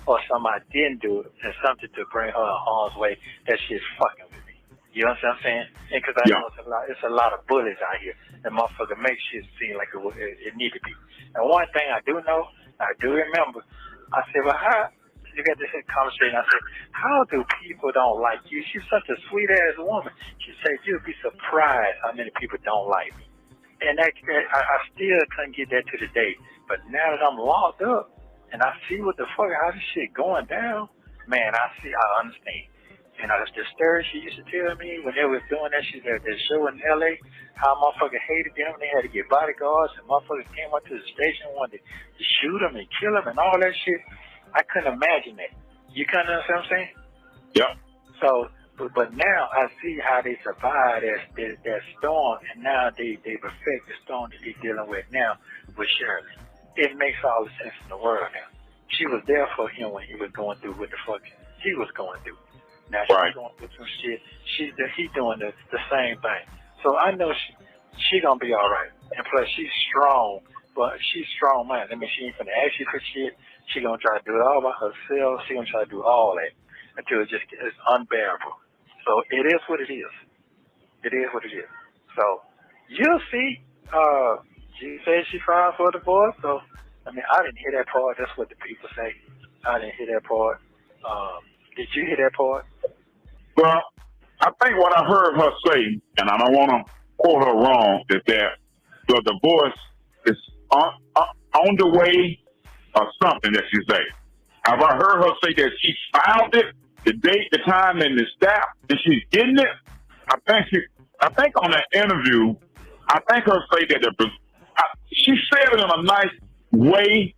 or something I didn't do and something to bring her in harm's way, that shit's fucking with me. You know what I'm saying? And because I know it's a lot of bullies out here, and motherfucker make shit seem like it need to be. And one thing I do know, I do remember, I said, well, how? You got this conversation. I said, how do people don't like you? She's such a sweet ass woman. She said, you'll be surprised how many people don't like me. And I still couldn't get that to the day. But now that I'm locked up and I see what the fuck, how this shit going down, man, I understand. And the story she used to tell me when they was doing that shit at the show in LA, how motherfuckers hated them. They had to get bodyguards and motherfuckers came up to the station and wanted to shoot them and kill them and all that shit. I couldn't imagine that. You kind of understand what I'm saying? Yep. So, but now I see how they survived that storm, and now they perfect the storm that they're dealing with now with Shirley. It makes all the sense in the world now. She was there for him when he was going through what the fuck he was going through. Now she's going through some shit. He's doing the same thing. So I know she gonna be all right. And plus she's strong, but she's strong minded. I mean, she ain't gonna ask you for shit. She gonna try to do it all by herself. She gonna try to do all that until it's unbearable. So it is what it is. It is what it is. So you'll see. She said she filed for divorce. So I mean, I didn't hear that part. That's what the people say. I didn't hear that part. Did you hear that part? Well, I think what I heard her say, and I don't want to quote her wrong, is that the divorce is on the way or something that she say. Have I heard her say that she filed it, the date, the time, and the staff, and she's getting it? I think on that interview, I think her say that she said it in a nice way,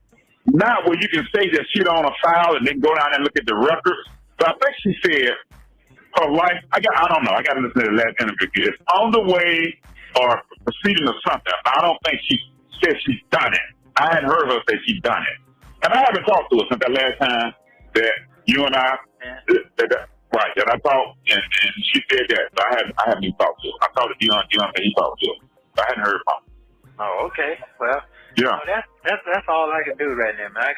not where you can say that she don't file and then go down and look at the records. But I think she said her life. I don't know. I got to listen to the last interview. It's on the way or proceeding or something. I don't think she said she's done it. I hadn't heard her say she's done it. And I haven't talked to her since that last time that you and I, that I talked, and she said that. So I haven't even talked to her. I talked to Dion said he talked to her. So I hadn't heard from her. Oh, okay. Well, yeah. That's all I can do right now, man. I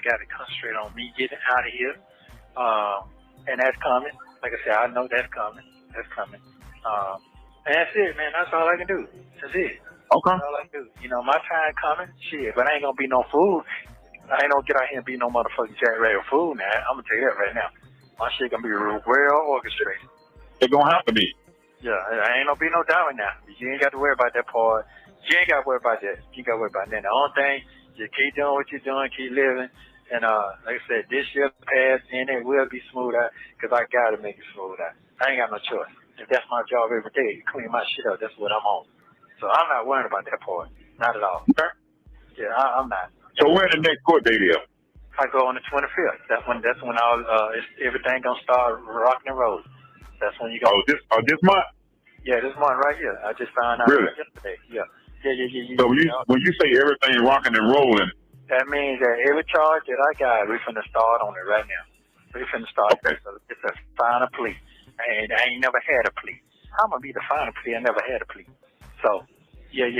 got to concentrate on me getting out of here, and that's coming. Like I said, I know that's coming. That's coming. And that's it, man. That's all I can do. That's it. Okay. That's all I can do. You know, my time coming. Shit, but I ain't gonna be no fool. I ain't gonna get out here and be no motherfucking Jack Ray fool now. I'm gonna tell you that right now. My shit gonna be real well orchestrated. It's gonna have to be. Yeah, I ain't gonna be no diamond now. You ain't got to worry about that part. You ain't got to worry about that. You got to worry about that. The only thing, just keep doing what you're doing, keep living. And like I said, this year passed, and it will be smooth out because I got to make it smooth out. I ain't got no choice. If that's my job every day, to clean my shit up, that's what I'm on. So I'm not worrying about that part. Not at all. Okay. Yeah, I'm not. So when the next court date is? I go on the 25th. That's when everything gonna start rocking and rolling. That's when you go. Oh, this month? Yeah, this month right here. I just found out yesterday. Yeah. So when you say everything rocking and rolling, that means that every charge that I got, we're finna start on it right now. We're finna start. Okay. It's a final plea. And I ain't never had a plea. How am I be the final plea? I never had a plea. So, yeah.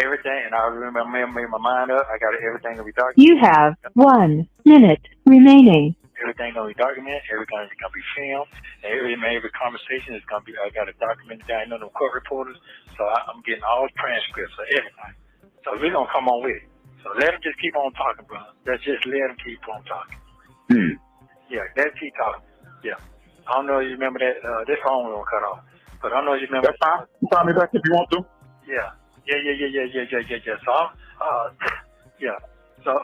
Everything. And I remember I made my mind up. I got everything to be documented. You have 1 minute remaining. Everything gonna be documented. Everything's gonna be filmed. Every conversation is gonna be. I got to document it. I know them court reporters, so I'm getting all the transcripts of everything. So we're gonna come on with it. So let them just keep on talking, brother. Let's just let them keep on talking. Yeah, let's keep talking. Yeah. I don't know if you remember that. This phone was gonna cut off, but I don't know if you remember. That's fine. You call me back if you want to. Yeah. So yeah. So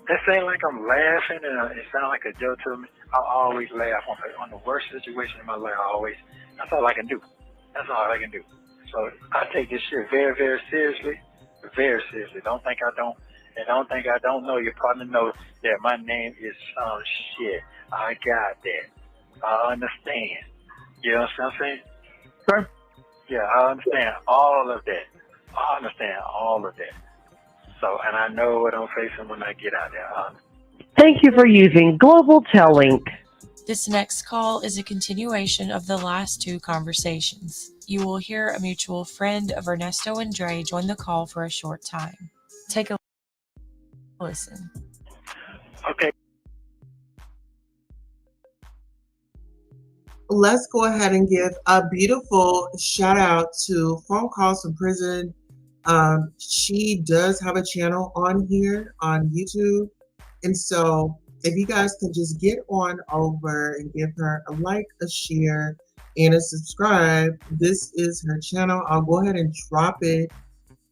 that ain't like I'm laughing and it sounds like a joke to me. I always laugh on the worst situation in my life. That's all I can do. That's all I can do. So I take this shit very, very seriously. Very seriously. Don't think I don't. And don't think I don't know. Your partner knows that my name is some shit. I got that. I understand. You know what I'm saying? Okay. Yeah, I understand all of that. I understand all of that. So, and I know what I'm facing when I get out there. Thank you for using Global Tellink. This next call is a continuation of the last two conversations. You will hear a mutual friend of Ernesto and Dre join the call for a short time. Take a listen. Okay. Let's go ahead and give a beautiful shout out to Phone Calls from Prison. She does have a channel on here on YouTube. And so if you guys can just get on over and give her a like, a share, and a subscribe, this is her channel. I'll go ahead and drop it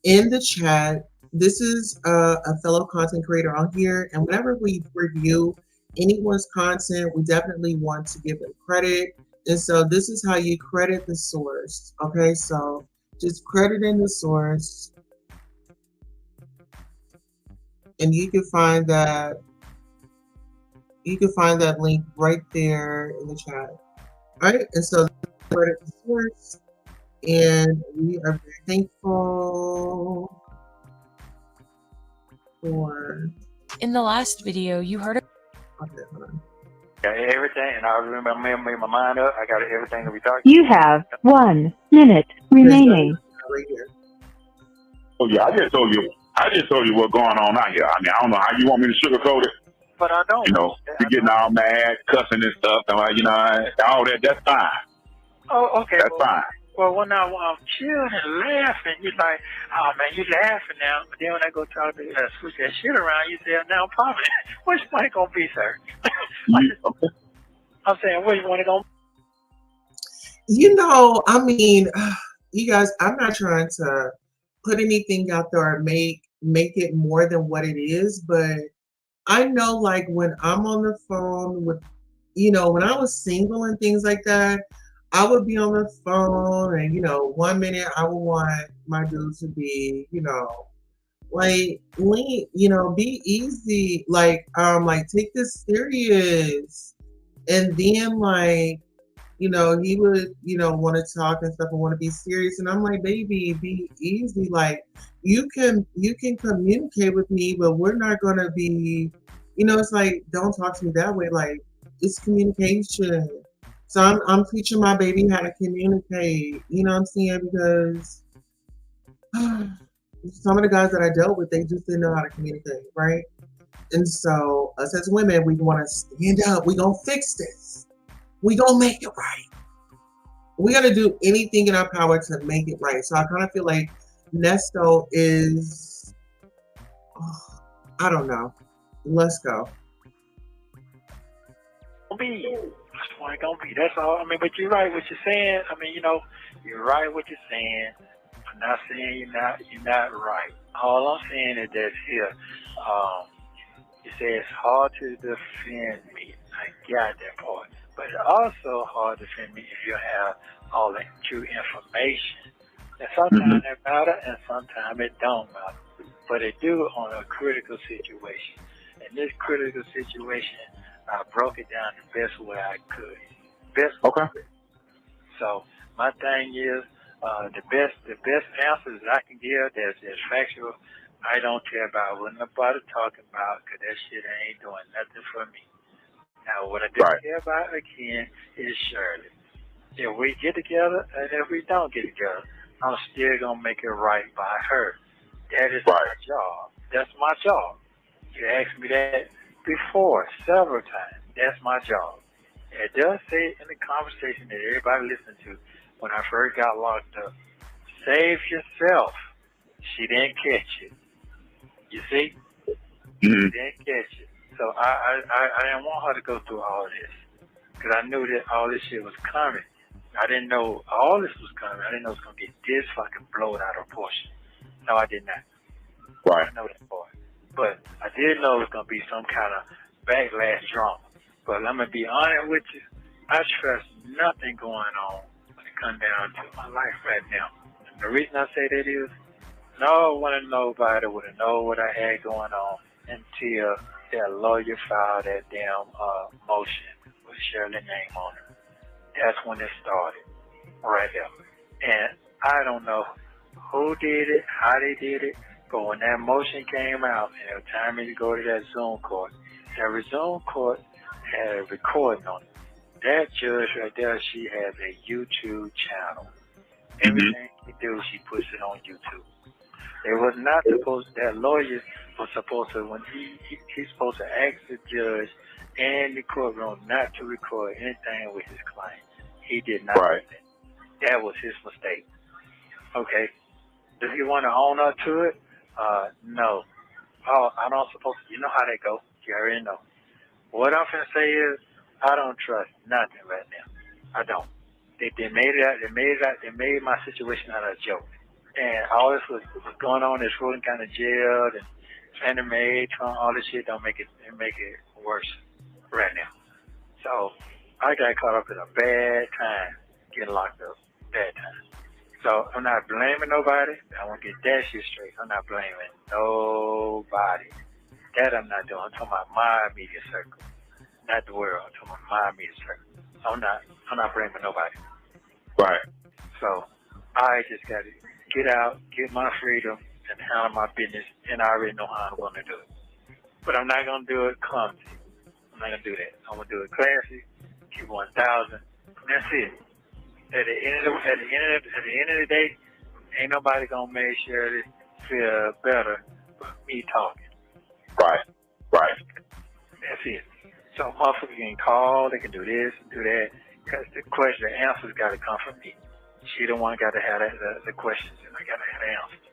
in the chat. This is a fellow content creator on here. And whenever we review anyone's content, we definitely want to give them credit. And so this is how you credit the source. Okay, so just credit in the source. And you can find that link right there in the chat. All right, and so credit the source, and we are very thankful for. In the last video, you heard. Okay, hold on. Got everything, and I remember made my mind up. I got everything that we talked. You have 1 minute remaining. Right here. Oh yeah, I just told you what's going on out here. I mean, I don't know how you want me to sugarcoat it. But I don't. You know, you're getting all mad, cussing and stuff. And, you know, all that. That's fine. Oh, okay. That's fine. Well, when I'm chilling and laughing, you're like, oh man, you laughing now. But then when I go try to switch that shit around, you say, now I'm popping. Which one it gonna be, sir? Okay. I'm saying, which one it gonna be? You know, I mean, you guys, I'm not trying to put anything out there or make it more than what it is, but I know, like, when I'm on the phone with, you know, when I was single and things like that, I would be on the phone and, you know, 1 minute I would want my dude to be, you know, like, you know, be easy, like take this serious. And then, like, you know, he would, you know, want to talk and stuff and want to be serious. And I'm like, baby, be easy. Like, you can communicate with me, but we're not gonna be, you know, it's like, don't talk to me that way. Like, it's communication. So I'm teaching my baby how to communicate. You know what I'm saying? Because some of the guys that I dealt with, they just didn't know how to communicate, right? And so us as women, we want to stand up. We gonna fix this. We gonna make it right. We gotta do anything in our power to make it right. So I kind of feel like Nesto is, I don't know. Let's go. That's what it's gonna be. That's all. I mean, but you're right what you're saying. I mean, you know, you're right what you're saying. I'm not saying you're not right. All I'm saying is that here, you say it's hard to defend me. I got that part. But it's also hard to defend me if you have all that true information. And sometimes it matter and sometimes it don't matter. But it do on a critical situation. In this critical situation, I broke it down the best way I could. Okay. So my thing is, the best answers I can give that's factual. I don't care about what nobody talking about, because that shit ain't doing nothing for me. Now, what I do care about again is Shirley. If we get together and if we don't get together, I'm still gonna make it right by her. That is my job. That's my job. You asked me that before several times. That's my job. It does say in the conversation that everybody listened to when I first got locked up, save yourself. She didn't catch it. You see? She didn't catch it. So I didn't want her to go through all this, because I knew that all this shit was coming. I didn't know all this was coming. I didn't know it was going to get this fucking blown out of proportion. No, I did not. I know that part. But I did know it was going to be some kind of backlash drama. But I'm going to be honest with you. I trust nothing going on when it comes down to my life right now. And the reason I say that is, no one and nobody would have known what I had going on until that lawyer filed that damn motion with Shirley's name on it. That's when it started, right there. And I don't know who did it, how they did it, but when that motion came out and it was time to go to that Zoom court, The resume court had a recording on it. That judge right there, she has a YouTube channel. Everything she do, she puts it on YouTube. They was not supposed. That lawyer was supposed to, when he's supposed to ask the judge in the courtroom not to record anything with his client. He did not do that. That was his mistake. Okay. Does he want to own up to it? No. Oh, I don't supposed to. You know how they go. You already know. What I'm finna say is, I don't trust nothing right now. I don't. They made it out. They made my situation out of a joke. And all this was going on. This ruling kind of jailed and Fannie Mae, Trump, all this shit don't make it worse right now. So I got caught up in a bad time getting locked up. Bad time. So I'm not blaming nobody. I want to get that shit straight. I'm not blaming nobody. That I'm not doing. I'm talking about my immediate circle, not the world. I'm talking about my immediate circle. I'm not blaming nobody. Right. So I just got to get out, get my freedom, and handle my business, and I already know how I'm going to do it. But I'm not going to do it clumsy. I'm not going to do that. I'm going to do it classy, keep 1,000. That's it. At the end of the day, ain't nobody going to make sure this feel better but me talking. Right. That's it. So motherfuckers can call, they can do this, do that, because the answers got to come from me. She the one got to have the questions, and I got to have the answers.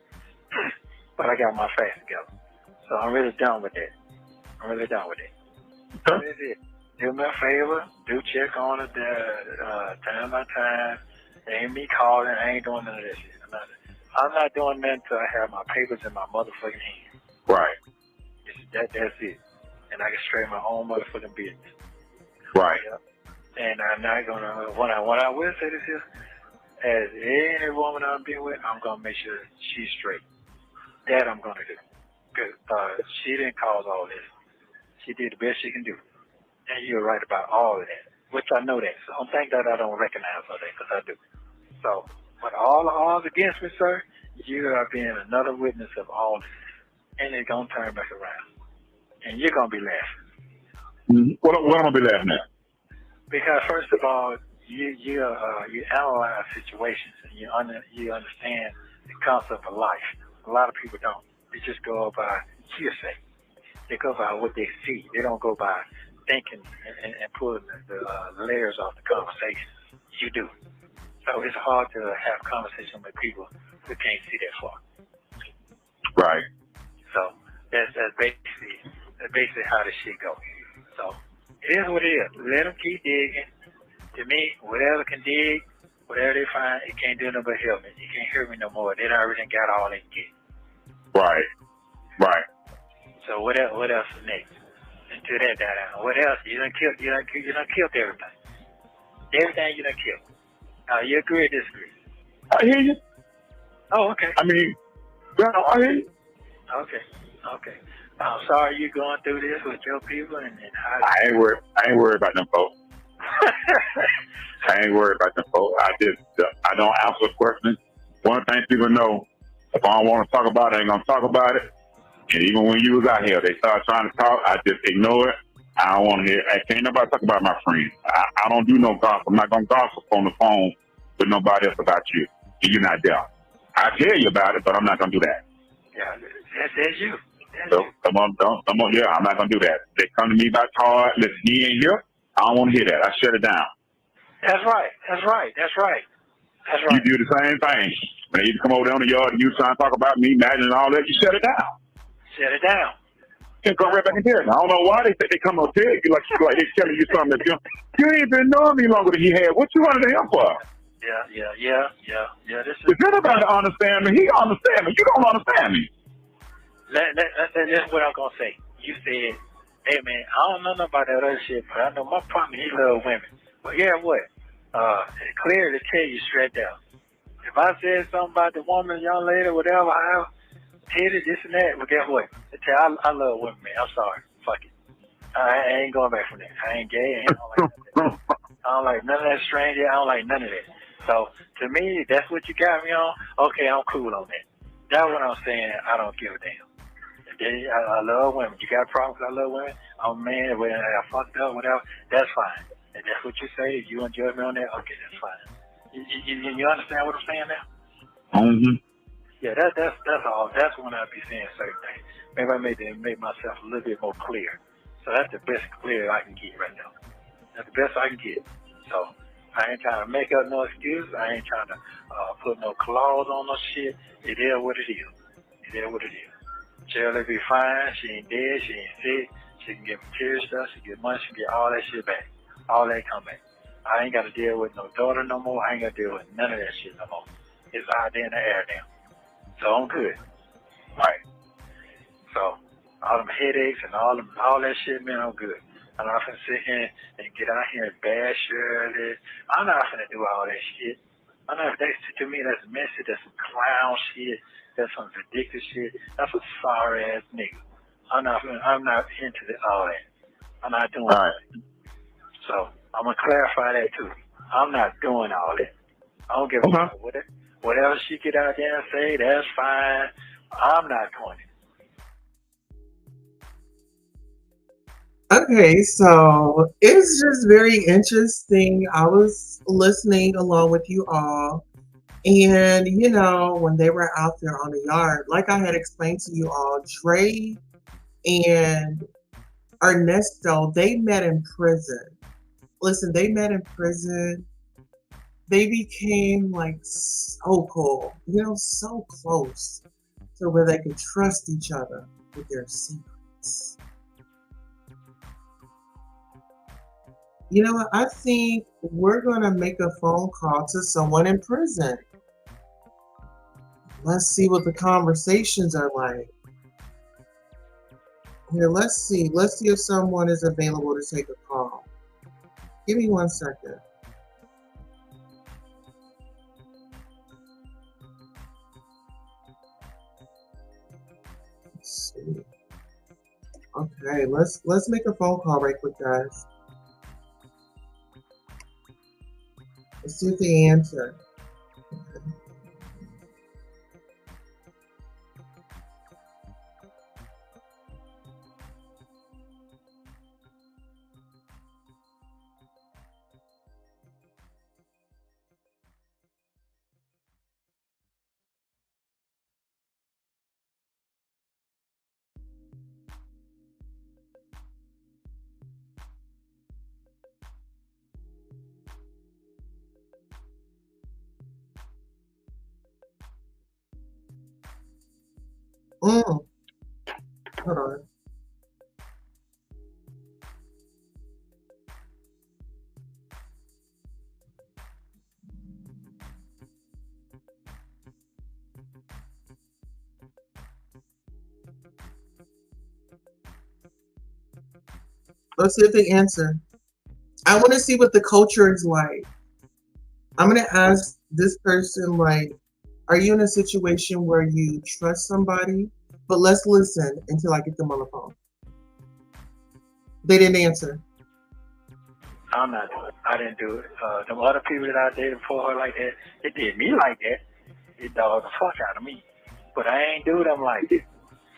But I got my facts together. So I'm really done with that. Okay. That's it. Do me a favor. Do check on it time by time. Ain't me calling. I ain't doing none of that shit. I'm not doing nothing until I have my papers in my motherfucking hand. Right. That's it. And I can straighten my own motherfucking business. Right. Yeah. And I'm not going to, what I will say this here, as any woman I've been with, I'm going to make sure she's straight. That I'm going to do. Because she didn't cause all this. She did the best she can do. And you're right about all of that, which I know that. So don't think that I don't recognize all that, because I do. So, but all the odds against me, sir, you are being another witness of all this. And it's going to turn back around. And you're going to be laughing. What am I going to be laughing at? Because first of all, you analyze situations and you understand the concept of life. A lot of people don't. They just go by hearsay. They go by what they see. They don't go by thinking and pulling the layers off the conversation. You do. So it's hard to have conversation with people who can't see that far. Right. So that's basically how this shit goes. So it is what it is. Let them keep digging. To me, whatever can dig, whatever they find, it can't do nothing but help me. You can't hear me no more. They already got all they can get. Right. So what else is next? Until that died down. What else? You done killed everything. Everything you done killed. You agree or disagree? I hear you. Oh, okay. I mean, I hear you. Okay. I'm sorry you're going through this with your people and how I ain't worried about them folks. I don't answer questions. One thing people know, if I don't want to talk about it, I ain't gonna talk about it. And even when you was out here, they start trying to talk, I just ignore it. I don't want to hear. I can't nobody talk about my friends. I don't do no gossip. I'm not gonna gossip on the phone with nobody else about you. You're not there. I tell you about it, but I'm not gonna do that. Yeah, that's you. Come on, yeah, I'm not gonna do that. They come to me about Todd. Listen, he ain't here. I don't want to hear that. I shut it down. That's right. You do the same thing. When they come over there on the yard and you trying to talk about me, Madden and all that, you shut it down. Can't go right back in there. I don't know why they say they come up there like they telling you something that you ain't been knowing me longer than he had. What you wanted to him for? Yeah. If anybody understand me, he understand me. You don't understand me. That's what I'm gonna say. You said, hey man, I don't know nothing about that other shit, but I know my partner, he love women. But yeah, what? It's clear to tell you straight down. If I said something about the woman, young lady, whatever, however, titty, this and that, well, guess what? I love women, man. I'm sorry. Fuck it. I ain't going back from that. I ain't gay. I don't like that. I don't like none of that strange. I don't like none of that. So, to me, that's what you got me on. Okay, I'm cool on that. That's what I'm saying. I don't give a damn. I love women. You got problems with I love women? I'm a man. When I fucked up, whatever, that's fine. And that's what you say. If you want to judge me on that, okay, that's fine. You understand what I'm saying now? Mm-hmm. Yeah, that's all. That's when I be saying certain things. Maybe I made to make myself a little bit more clear. So that's the best clear I can get right now. That's the best I can get. So I ain't trying to make up no excuses. I ain't trying to put no clause on no shit. It is what it is. It is what it is. Shirley be fine. She ain't dead. She ain't sick. She can get material stuff. She can get money. She can get all that shit back. All that come back. I ain't got to deal with no daughter no more. I ain't got to deal with none of that shit no more. It's out there in the air now. So I'm good. Right. So all them headaches and all that shit, man, I'm good. I'm not finna sit here and get out here and bash Shirley. I'm not finna do all that shit. I'm not. To me, that's messy. That's some clown shit. That's some ridiculous shit. That's a sorry ass nigga. I'm not into all that. I'm not doing all that. So I'm gonna clarify that too. I'm not doing all that. I don't give a fuck. Whatever she get out there and say, that's fine. I'm not doing it. Okay, so it's just very interesting. I was listening along with you all, and when they were out there on the yard, like I had explained to you all, Dre and Ernesto, they met in prison. Listen, they met in prison. They became like so cool, so close to where they could trust each other with their secrets. You know what? I think we're going to make a phone call to someone in prison. Let's see what the conversations are like. Here, let's see. Let's see if someone is available to take a call. Give me 1 second. Let's see. Okay, let's make a phone call right quick, guys. Let's see if they answer. Okay. Hold on. Let's see if they answer. I want to see what the culture is like. I'm going to ask this person, like, are you in a situation where you trust somebody? But let's listen until I get them on the phone. They didn't answer. I'm not doing it. I didn't do it. Them other people that I dated before her like that, it did me like that. It dogged the fuck out of me. But I ain't do them like that.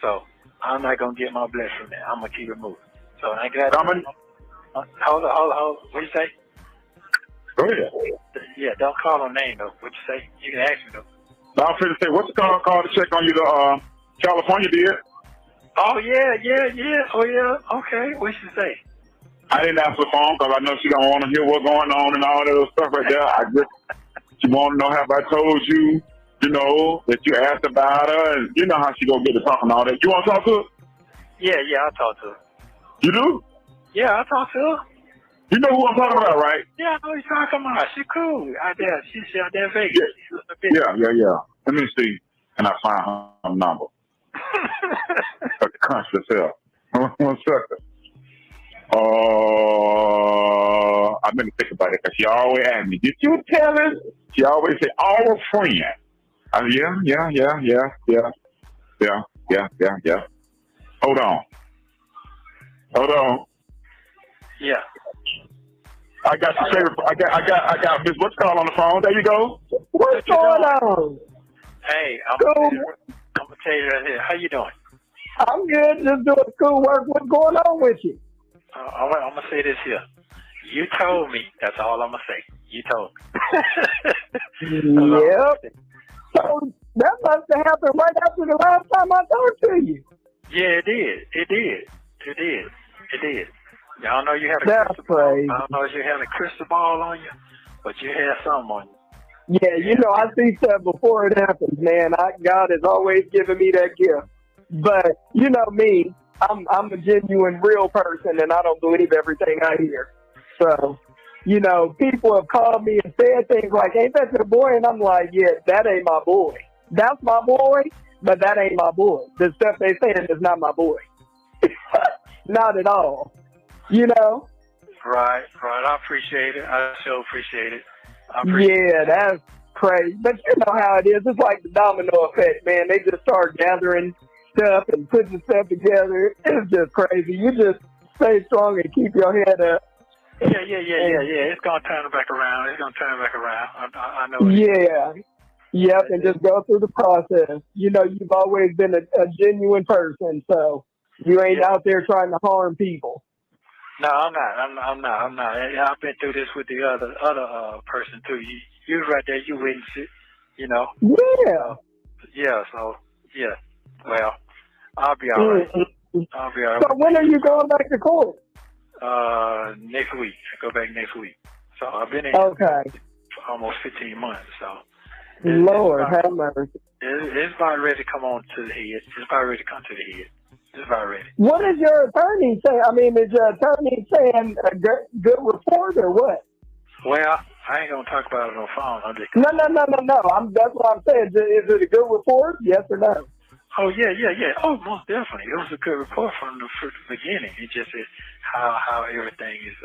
So I'm not going to get my bless from that. I'm going to keep it moving. So I got hold on. What you say? Go ahead. Yeah, don't call her name though. What you say? You can ask me though. No, I'm finna say, what's the call to check on you to California did? Oh yeah. Oh yeah. Okay. What she say? I didn't answer the phone because I know she don't want to hear what's going on and all that other stuff right there. She want to know, have I told you, that you asked about her, and you know how she gonna get to talking all that. You want to talk to her? Yeah, I'll talk to her. You do? Yeah, I'll talk to her. You know who I'm talking about, right? Yeah, I know who you're talking about. She cool out there. She's out there in Vegas. Yeah. Let me see. And I find her number. The country herself. 1 second. I've been to think about it because she always asked me, did you tell her? She always say, our friend. Yeah. Hold on. Yeah. I got your favorite. I got Miss What's call on the phone. There you go. What's going on? Hey, I'm gonna tell you right here. How you doing? I'm good, just doing schoolwork. What's going on with you? I'm gonna say this here. You told me. That's all I'm gonna say. You told me. Yep. So that must have happened right after the last time I talked to you. Yeah, it did. It did. It did. It did. Y'all know you had a That's crystal ball. crazy. I don't know if you had a crystal ball on you, but you had something on you. Yeah, you know, I see stuff before it happens, man. God has always given me that gift. But you know me, I'm a genuine, real person, and I don't believe everything I hear. So, you know, people have called me and said things like, "Ain't that your boy?" And I'm like, "Yeah, that ain't my boy. That's my boy, but that ain't my boy. The stuff they saying is not my boy. Not at all. You know." Right. I appreciate it. I so appreciate it. Yeah, that's crazy. But you know how it is. It's like the domino effect, man. They just start gathering stuff and putting stuff together. It's just crazy. You just stay strong and keep your head up. Yeah. It's gonna turn it back around. I know. Yeah. Yep, and just go through the process. You know, you've always been a genuine person, so you ain't out there trying to harm people. No, I'm not. I've been through this with the other person too. You right there. You witnessed it. You know. Yeah. Yeah. Well, I'll be all right. I'll be all right. So when are you going back to court? Next week. I go back next week. So I've been in for almost 15 months. So Lord have mercy. It's about ready to come on to the head. It's about ready to come to the head. It's about ready. What is your attorney saying? I mean, is your attorney saying a good report or what? Well, I ain't gonna talk about it on the phone. I'm just No. That's what I'm saying. Is it a good report? Yes or no? Oh yeah. Oh, most definitely. It was a good report from the beginning. It just is how everything is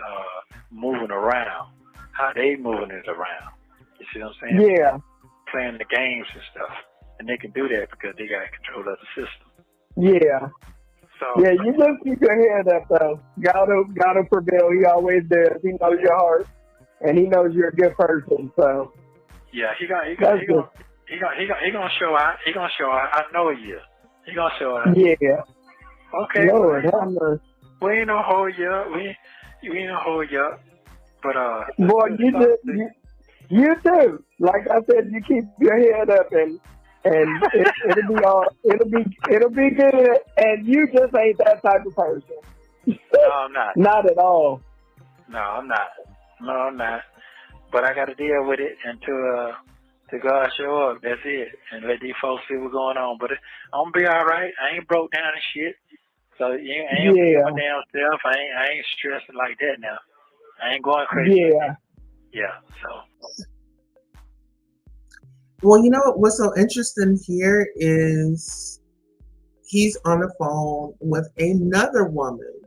moving around, how they moving it around. You see what I'm saying? Yeah. Playing the games and stuff, and they can do that because they got control of the system. Yeah. So yeah, you just keep your head up though. Gotta prevail. He always does. He knows your heart, and he knows you're a good person. So yeah, he gonna show out. He gonna show out. I know he is. He gonna show out. Yeah. Okay. Lord have mercy. We ain't gonna hold you up. We ain't gonna hold you up. But boy, you too. Like I said, you keep your head up, and it'll be good. And you just ain't that type of person. No, I'm not. Not at all. No, I'm not. But I got to deal with it until God show up. That's it. And let these folks see what's going on. But I'm gonna be all right. I ain't broke down and shit. So you ain't my damn self. I ain't stressing like that now. I ain't going crazy. Yeah. Yeah. So. Well, you know what's so interesting here is he's on the phone with another woman,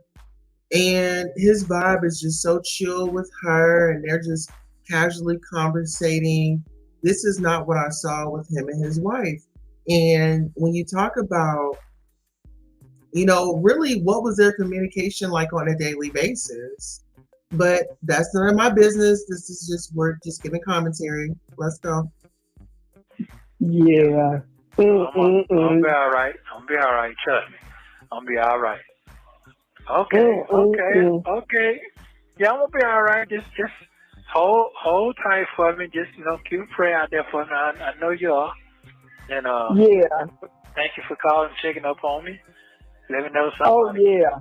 and his vibe is just so chill with her, and they're just casually conversating. This is not what I saw with him and his wife. And when you talk about, really what was their communication like on a daily basis? But that's none of my business. This is we're just giving commentary. Let's go. Yeah. I'm gonna be all right. Trust me. I'm gonna be all right. Okay. Yeah, I'm gonna be all right. Just hold tight for me. Just keep a prayer out there for me. I know you are. And thank you for calling and checking up on me. Let me know something. Oh yeah.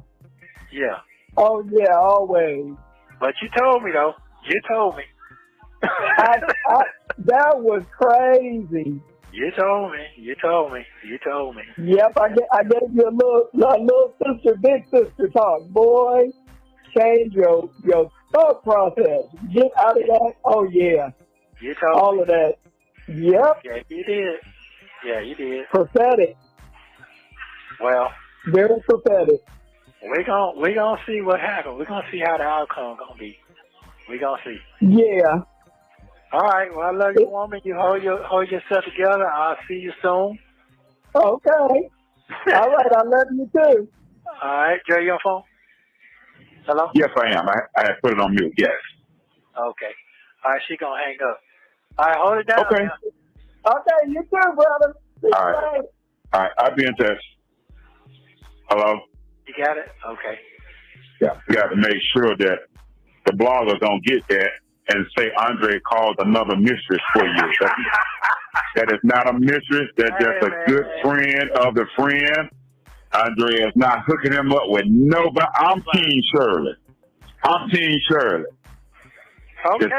Yeah. Oh yeah, always. But you told me though. You told me. That was crazy. You told me. Yep, I gave you a little sister, big sister talk. Boy, change your thought process. Get out of that. Oh yeah. You told all of that. Yep. Yeah, you did. Yeah, you did. Prophetic. Well, very prophetic. We gonna see what happens. We're gonna see how the outcome gonna be. We gonna see. Yeah. All right. Well, I love you, woman. You hold yourself together. I'll see you soon. Okay. All right. I love you too. All right. Jerry, your phone? Hello? Yes, I am. I put it on mute. Yes. Okay. All right. She gonna hang up. All right. Hold it down. Okay. Now. Okay. You too, brother. All right. All right. I'll be in touch. Hello? You got it? Okay. Yeah. You got to make sure that the bloggers don't get that and say Andre called another mistress for you. That is not a mistress. That's just a good friend of the friend. Andre is not hooking him up with nobody. I'm Team Shirley. I'm Team Shirley. Okay.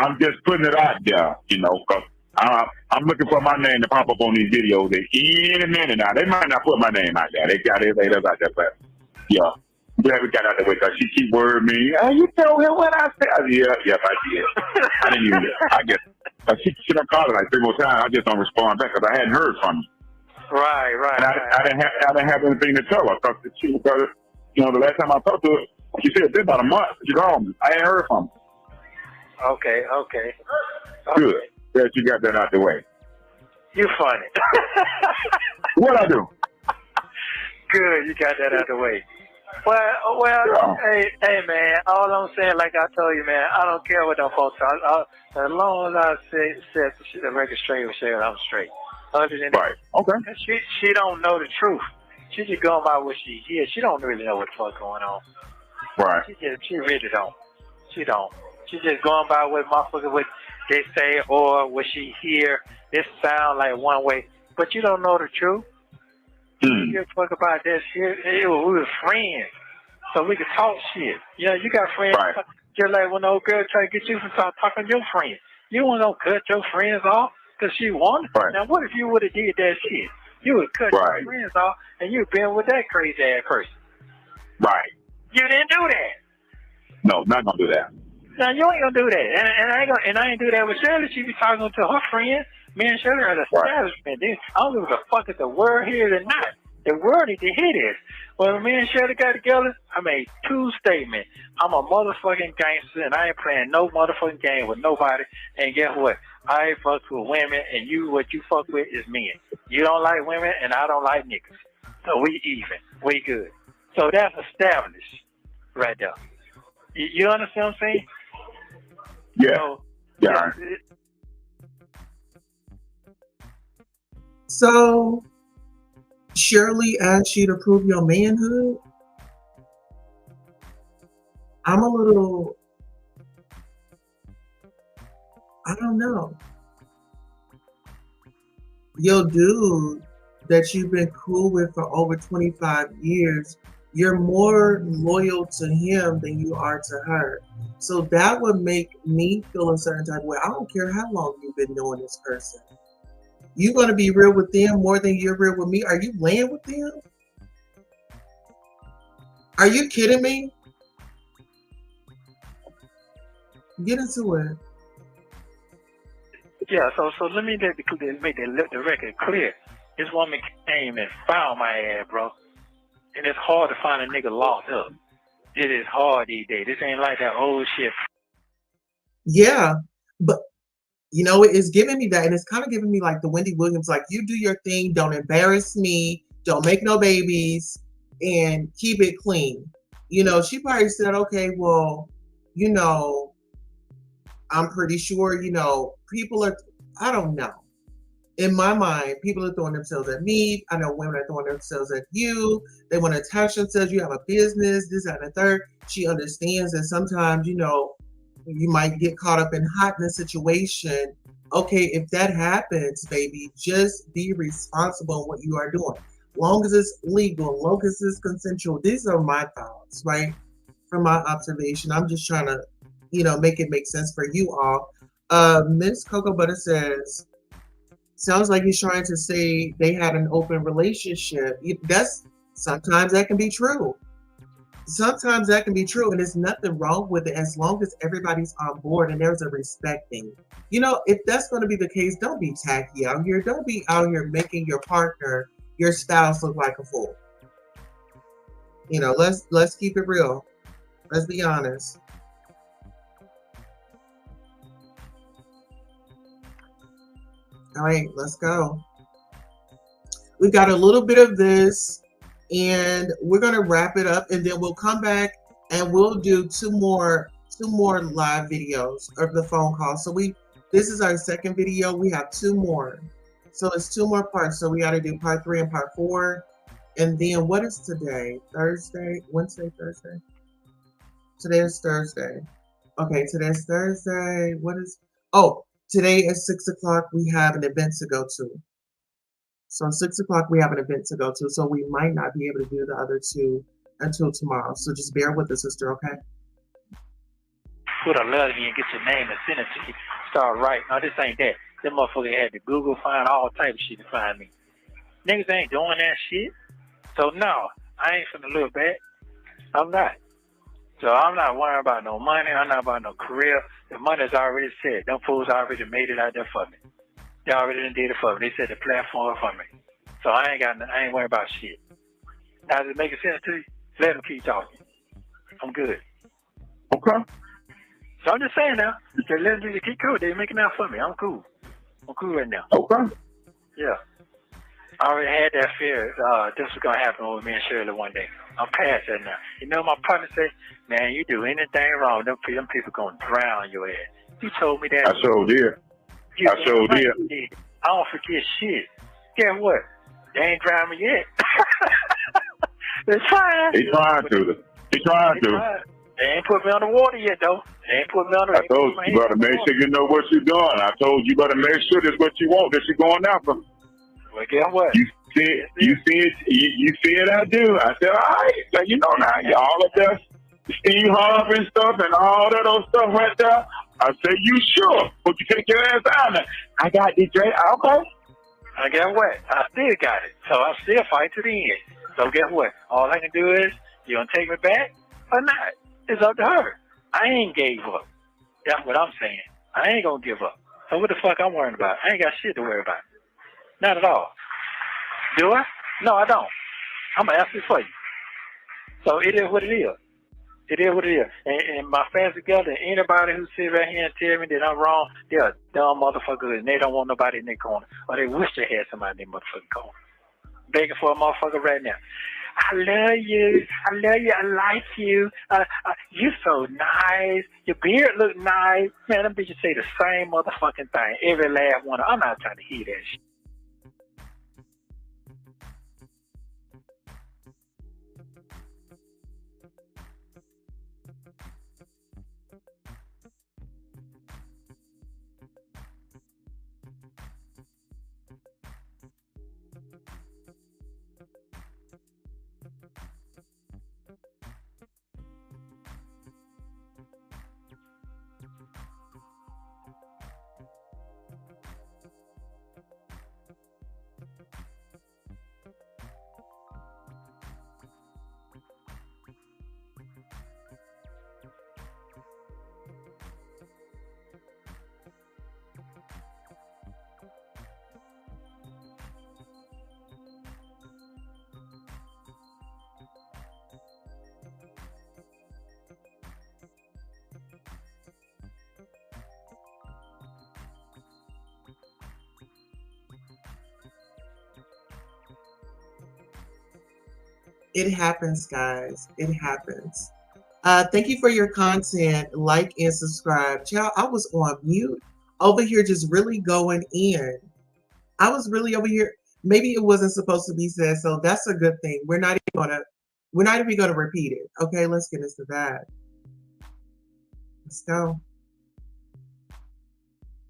I'm just putting it out there, because I'm looking for my name to pop up on these videos at any minute now. They might not put my name out there. They got it out there, but yeah. Yeah, we got out the way because she keep worrying me. Oh, you told him what I said? Yes, I did. I didn't even. I guess she done called it like 3 more times. I just don't respond back because I hadn't heard from you. Right. And I didn't have anything to tell her because the last time I talked to her, she said it's been about a month. She called me. I hadn't heard from her. Okay. Good. That you got that out the way. You funny. What I do? Good. You got that out the way. Well, yeah. Hey, man. All I'm saying, like I told you, man, I don't care what them folks are. As long as I set the record straight with Shirley, I'm straight. Other than right. Okay. She don't know the truth. She just going by what she hears. She don't really know what the fuck's going on. Right. She really don't. She don't. She just going by what motherfuckers what they say or what she hear. It sound like one way, but you don't know the truth. You give a fuck about that shit. We were friends, so we could talk shit. Yeah, you got friends. Right. Just like when the old girl try to get you to start talking to your friends. You want to cut your friends off because she wanted. Right. Now, what if you would have did that shit? You would cut your friends off, and you'd been with that crazy ass person. Right. You didn't do that. No, not gonna do that. Now you ain't gonna do that, and I ain't do that with Shirley. She be talking to her friends. Me and Shirley are the establishment. I don't give a fuck if the world hears it or not. The world need to hear this. When me and Shirley got together, I made 2 statements. I'm a motherfucking gangster, and I ain't playing no motherfucking game with nobody. And guess what? I ain't fuck with women, and what you fuck with is men. You don't like women, and I don't like niggas. So we even. We good. So that's established right there. You understand what I'm saying? Yeah. So, yeah. So, Shirley asked you to prove your manhood. I'm a little, I don't know. Your dude that you've been cool with for over 25 years, you're more loyal to him than you are to her. So that would make me feel a certain type of way. I don't care how long you've been knowing this person. You gonna be real with them more than you're real with me? Are you laying with them? Are you kidding me? Get into it. Yeah, so let me make the record clear. This woman came and found my ass, bro. And it's hard to find a nigga locked up. It is hard these days. This ain't like that old shit. Yeah, but it's giving me that, and it's kind of giving me like the Wendy Williams, like, you do your thing, don't embarrass me, don't make no babies, and keep it clean. She probably said, okay, well, I'm pretty sure, people are, I don't know. In my mind, people are throwing themselves at me. I know women are throwing themselves at you. They want to attach themselves. You have a business, this, that, and the third. She understands that sometimes, you might get caught up in hotness situation. Okay, if that happens, baby, just be responsible in what you are doing. Long as it's legal, long as it's consensual. These are my thoughts, right? From my observation. I'm just trying to, make it make sense for you all. Miss Cocoa Butter says, sounds like he's trying to say they had an open relationship. Sometimes that can be true. Sometimes that can be true, and there's nothing wrong with it as long as everybody's on board and there's a respecting. If that's going to be the case, don't be tacky out here. Don't be out here making your partner, your spouse, look like a fool. Let's keep it real. Let's be honest. All right, let's go. We've got a little bit of this, and we're gonna wrap it up, and then we'll come back and we'll do two more live videos of the phone call. So this is our second video. We have 2 more, so it's 2 more parts. So we got to do part 3 and part 4, And then what is today? Thursday? Wednesday, Thursday? Today is Thursday. Okay, today's Thursday. What is today at 6 o'clock we have an event to go to. So 6 o'clock we have an event to go to. So we might not be able to do the other two until tomorrow. So just bear with us, sister, okay? Put a letter in and get your name and send it to you. Start writing. No, this ain't that. Them motherfucker had to Google find all type of shit to find me. Niggas ain't doing that shit. So no, I ain't finna look back. I'm not. So I'm not worrying about no money. I'm not about no career. The money's already set. Them fools already made it out there for me. They already did it for me. They set the platform for me. So I ain't worried about shit. Now, does it make sense to you? Let them keep talking. I'm good. Okay. So I'm just saying now, let them just keep cool. They're making out for me. I'm cool. I'm cool right now. Okay. Yeah. I already had that fear. This was going to happen with me and Shirley one day. I'm past that now. You know, my partner said, man, you do anything wrong, them people going to drown your ass. He told me that. I sure did. I sure did. I don't forget shit. Guess what? They ain't drowned me yet. They're trying. They trying to. They ain't put me on the water yet, though. They ain't put me on the water. I told you better make sure you know what you're doing. I told you better make sure that's what you want, that you're going after. Well, guess what? You see it, I do. I said, all right. So, you know, now, all of that Steve Harvey stuff and all that old stuff right there. I said, you sure? But you take your ass down there. I got this, Dre. Okay. And guess what? I still got it. So I still fight to the end. So guess what? All I can do is, you gonna take me back or not? It's up to her. I ain't gave up. That's what I'm saying. I ain't gonna give up. So what the fuck I'm worrying about? I ain't got shit to worry about. Not at all. Do I? No, I don't. I'm gonna ask this for you. So it is what it is. It is what it is. And my fans together, anybody who sit right here and tell me that I'm wrong, they're dumb motherfuckers and they don't want nobody in their corner. Or they wish they had somebody in their motherfucking corner. Begging for a motherfucker right now. I love you. I like you. You so nice. Your beard look nice. Man, them bitches say the same motherfucking thing. Every last one. I'm not trying to hear that shit. It happens, guys. It happens. Thank you for your content. Like and subscribe. Child, I was on mute over here just really going in. I was really over here. Maybe it wasn't supposed to be said, so that's a good thing. We're not even gonna repeat it. Okay, let's get into that. Let's go.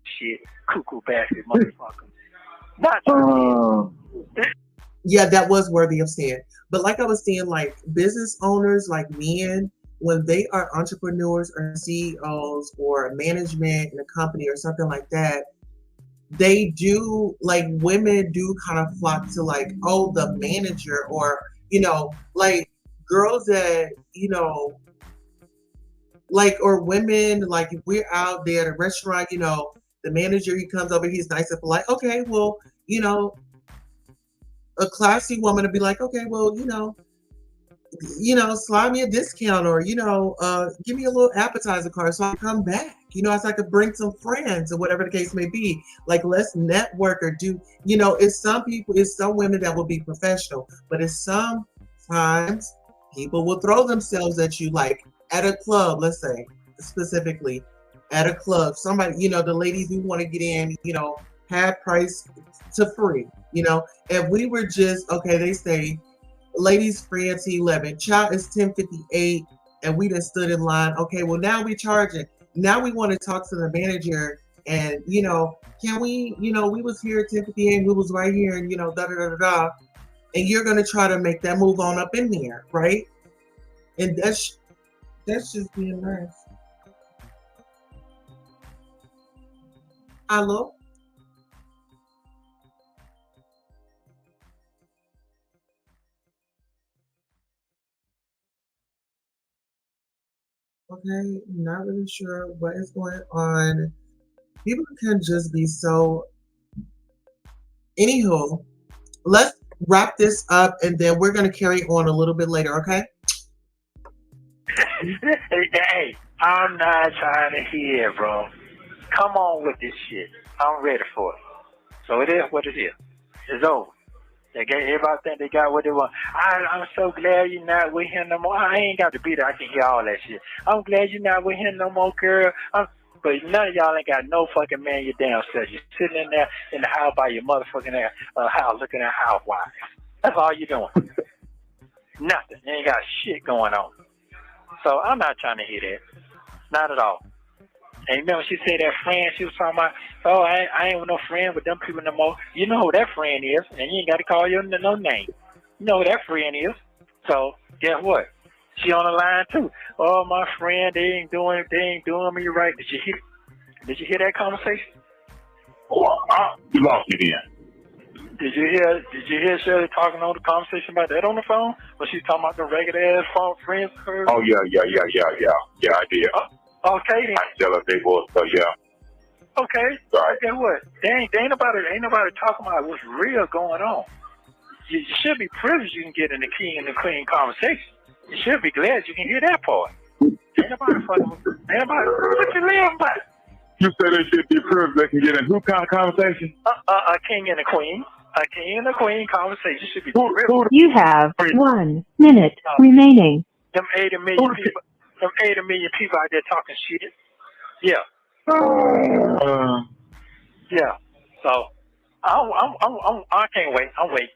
Shit, cuckoo bastard motherfucker. Not Yeah, that was worthy of saying. But like I was saying, like business owners, like men, when they are entrepreneurs or CEOs or management in a company or something like that, they do, like women do kind of flock to like, oh, the manager, or, you know, like girls that, you know, like, or women, like if we're out there at a restaurant, you know, the manager, he comes over, he's nice and polite. Okay, well, you know, a classy woman would be like, okay, well, slide me a discount, or, give me a little appetizer card so I can come back, so I could bring some friends or whatever the case may be. Like, let's network or do, it's some women that will be professional, but it's sometimes people will throw themselves at you, like at a club, let's say, specifically at a club, somebody, the ladies who want to get in, half price to free, if we were just, okay, they say, ladies free until 11. Child is 10:58, and we done stood in line. Okay, well now we charging. Now we want to talk to the manager, and can we? We was here at 10:58. We was right here, and da da da da da. And you're gonna try to make that move on up in there, right? And that's just being nice. Hello. Okay, not really sure what is going on. People can just be so. Anywho, let's wrap this up and then we're going to carry on a little bit later, okay? Hey, I'm not trying to hear, bro. Come on with this shit. I'm ready for it. So it is what it is. It's over. Everybody think they got what they want. I'm so glad you're not with him no more. I ain't got to be there. I can hear all that shit. I'm glad you're not with him no more, girl. But none of y'all ain't got no fucking man your damn self. You're sitting in there in the house by your motherfucking house looking at housewives. That's all you're doing. Nothing. You ain't got shit going on. So I'm not trying to hear that. Not at all. And remember she said that friend, she was talking about, oh, I ain't with no friend with them people no more. You know who that friend is, and you ain't got to call your no name. You know who that friend is. So guess what? She on the line too. Oh, my friend, they ain't doing me right. Did you hear that conversation? Oh, you lost me then. Did you hear Shirley talking on the conversation about that on the phone? When she talking about the regular ass phone friends of hers? Oh yeah, I did. Okay then. I tell her they was, so yeah. Okay. Sorry. Guess what? Ain't nobody talking about what's real going on. You should be privileged you can get in the king and the queen conversation. You should be glad you can hear that part. Ain't nobody what you laughing about? You said they should be privileged they can get in who kind of conversation? A king and a queen. A king and a queen conversation should be privileged. You have 1 minute remaining. Them 80 million people out there talking shit. Yeah. Yeah. So I can't wait. I'm waiting.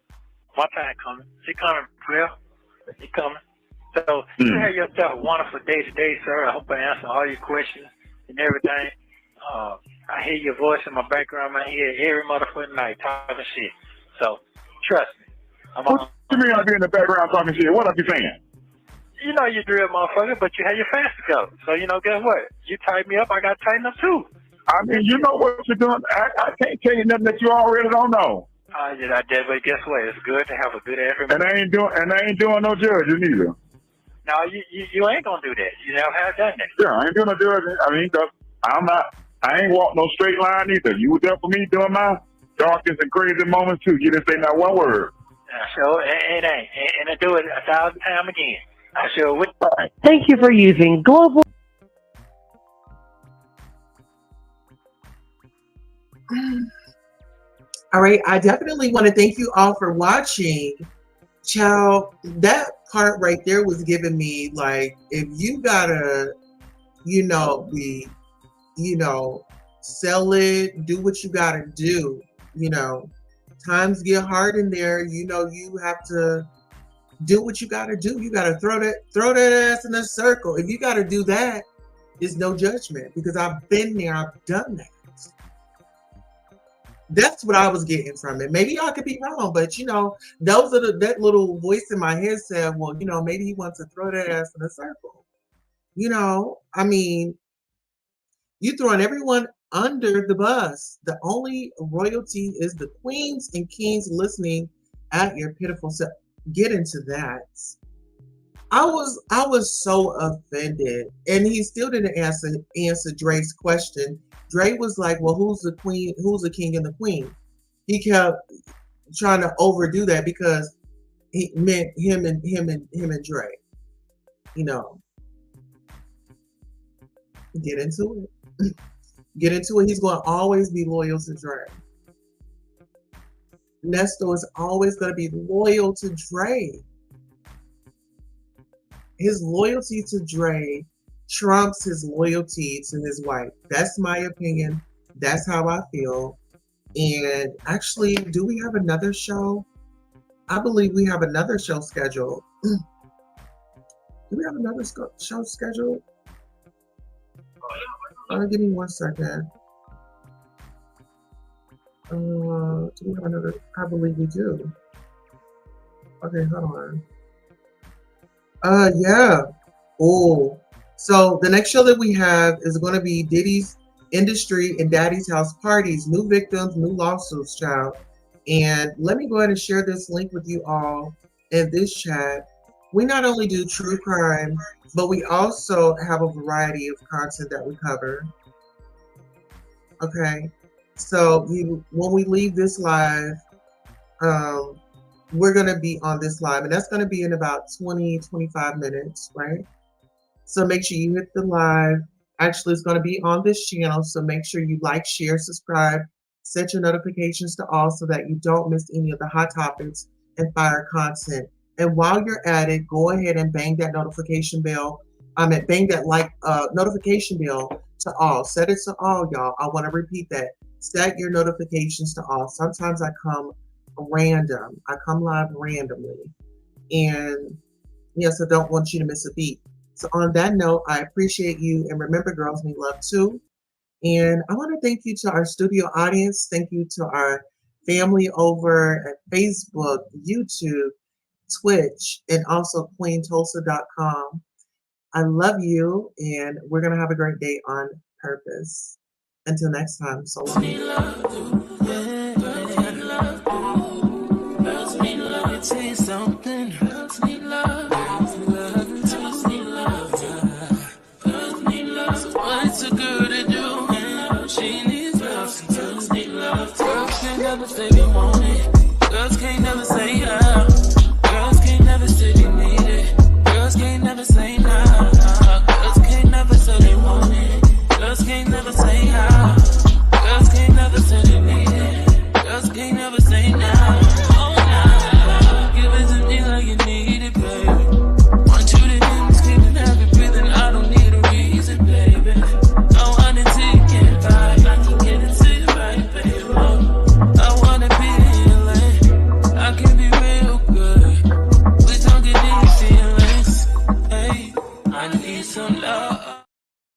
My time coming. She coming, Prayer. She coming. So you have yourself a wonderful day today, sir. I hope I answer all your questions and everything. I hear your voice in my background. I hear every motherfucking night talking shit. So trust me. What you mean I be in the background talking shit? What I be saying? You know you drill, motherfucker, but you have your fast to go. So guess what? You tighten me up, I got to tighten up too. I mean, you know what you're doing. I can't tell you nothing that you already don't know. I did, but guess what? It's good to have a good information. And I ain't doing no judging either. No, you ain't gonna do that. You never have done that. Yeah, I ain't doing no judging. I mean, I ain't walked no straight line either. You were there for me during my darkest and crazy moments too. You didn't say not one word. So it ain't. And I do it 1,000 times again. I sure would. Thank you for using Global. All right, I definitely want to thank you all for watching. Child, that part right there was giving me like, if you gotta, be, sell it, do what you gotta do. Times get hard in there. You have to do what you gotta do. You gotta throw that ass in a circle. If you gotta do that, there's no judgment because I've been there. I've done that. That's what I was getting from it. Maybe I could be wrong, but that little voice in my head said, well, maybe he wants to throw that ass in a circle. I mean, you throwing everyone under the bus. The only royalty is the queens and kings listening at your pitiful self. Get into that. I was so offended, and he still didn't answer Dre's question. Dre was like, well, who's the queen? Who's the king and the queen? He kept trying to overdo that because he meant him and Dre. Get into it. Get into it. He's going to always be loyal to Dre. Ernesto is always going to be loyal to Dre. His loyalty to Dre trumps his loyalty to his wife. That's my opinion. That's how I feel. And actually, do we have another show? I believe we have another show scheduled. Do we have another show scheduled? Give me 1 second. Do we have another? I believe we do. Okay, hold on. Yeah. Oh, so the next show that we have is going to be Diddy's Industry and Daddy's House Parties, new victims, new lawsuits, child. And let me go ahead and share this link with you all in this chat. We not only do true crime, but we also have a variety of content that we cover. Okay, so when we leave this live, we're going to be on this live, and that's going to be in about 20-25 minutes, right? So make sure you hit the live. Actually, it's going to be on this channel, so make sure you like, share, subscribe, set your notifications to all so that you don't miss any of the hot topics and fire content. And while you're at it, go ahead and bang that notification bell. Bang that notification bell to all. Set it to all, y'all. I want to repeat that. Set your notifications to all. Sometimes I come random. I come live randomly. And yes, I don't want you to miss a beat. So on that note, I appreciate you. And remember, girls need love too. And I want to thank you to our studio audience. Thank you to our family over at Facebook, YouTube, Twitch, and also QueenTulsa.com. I love you, and we're going to have a great day on purpose. Until next time, so long. What's a girl to do? She needs love. Girls need love. Girls can't never say they want it. Girls can't never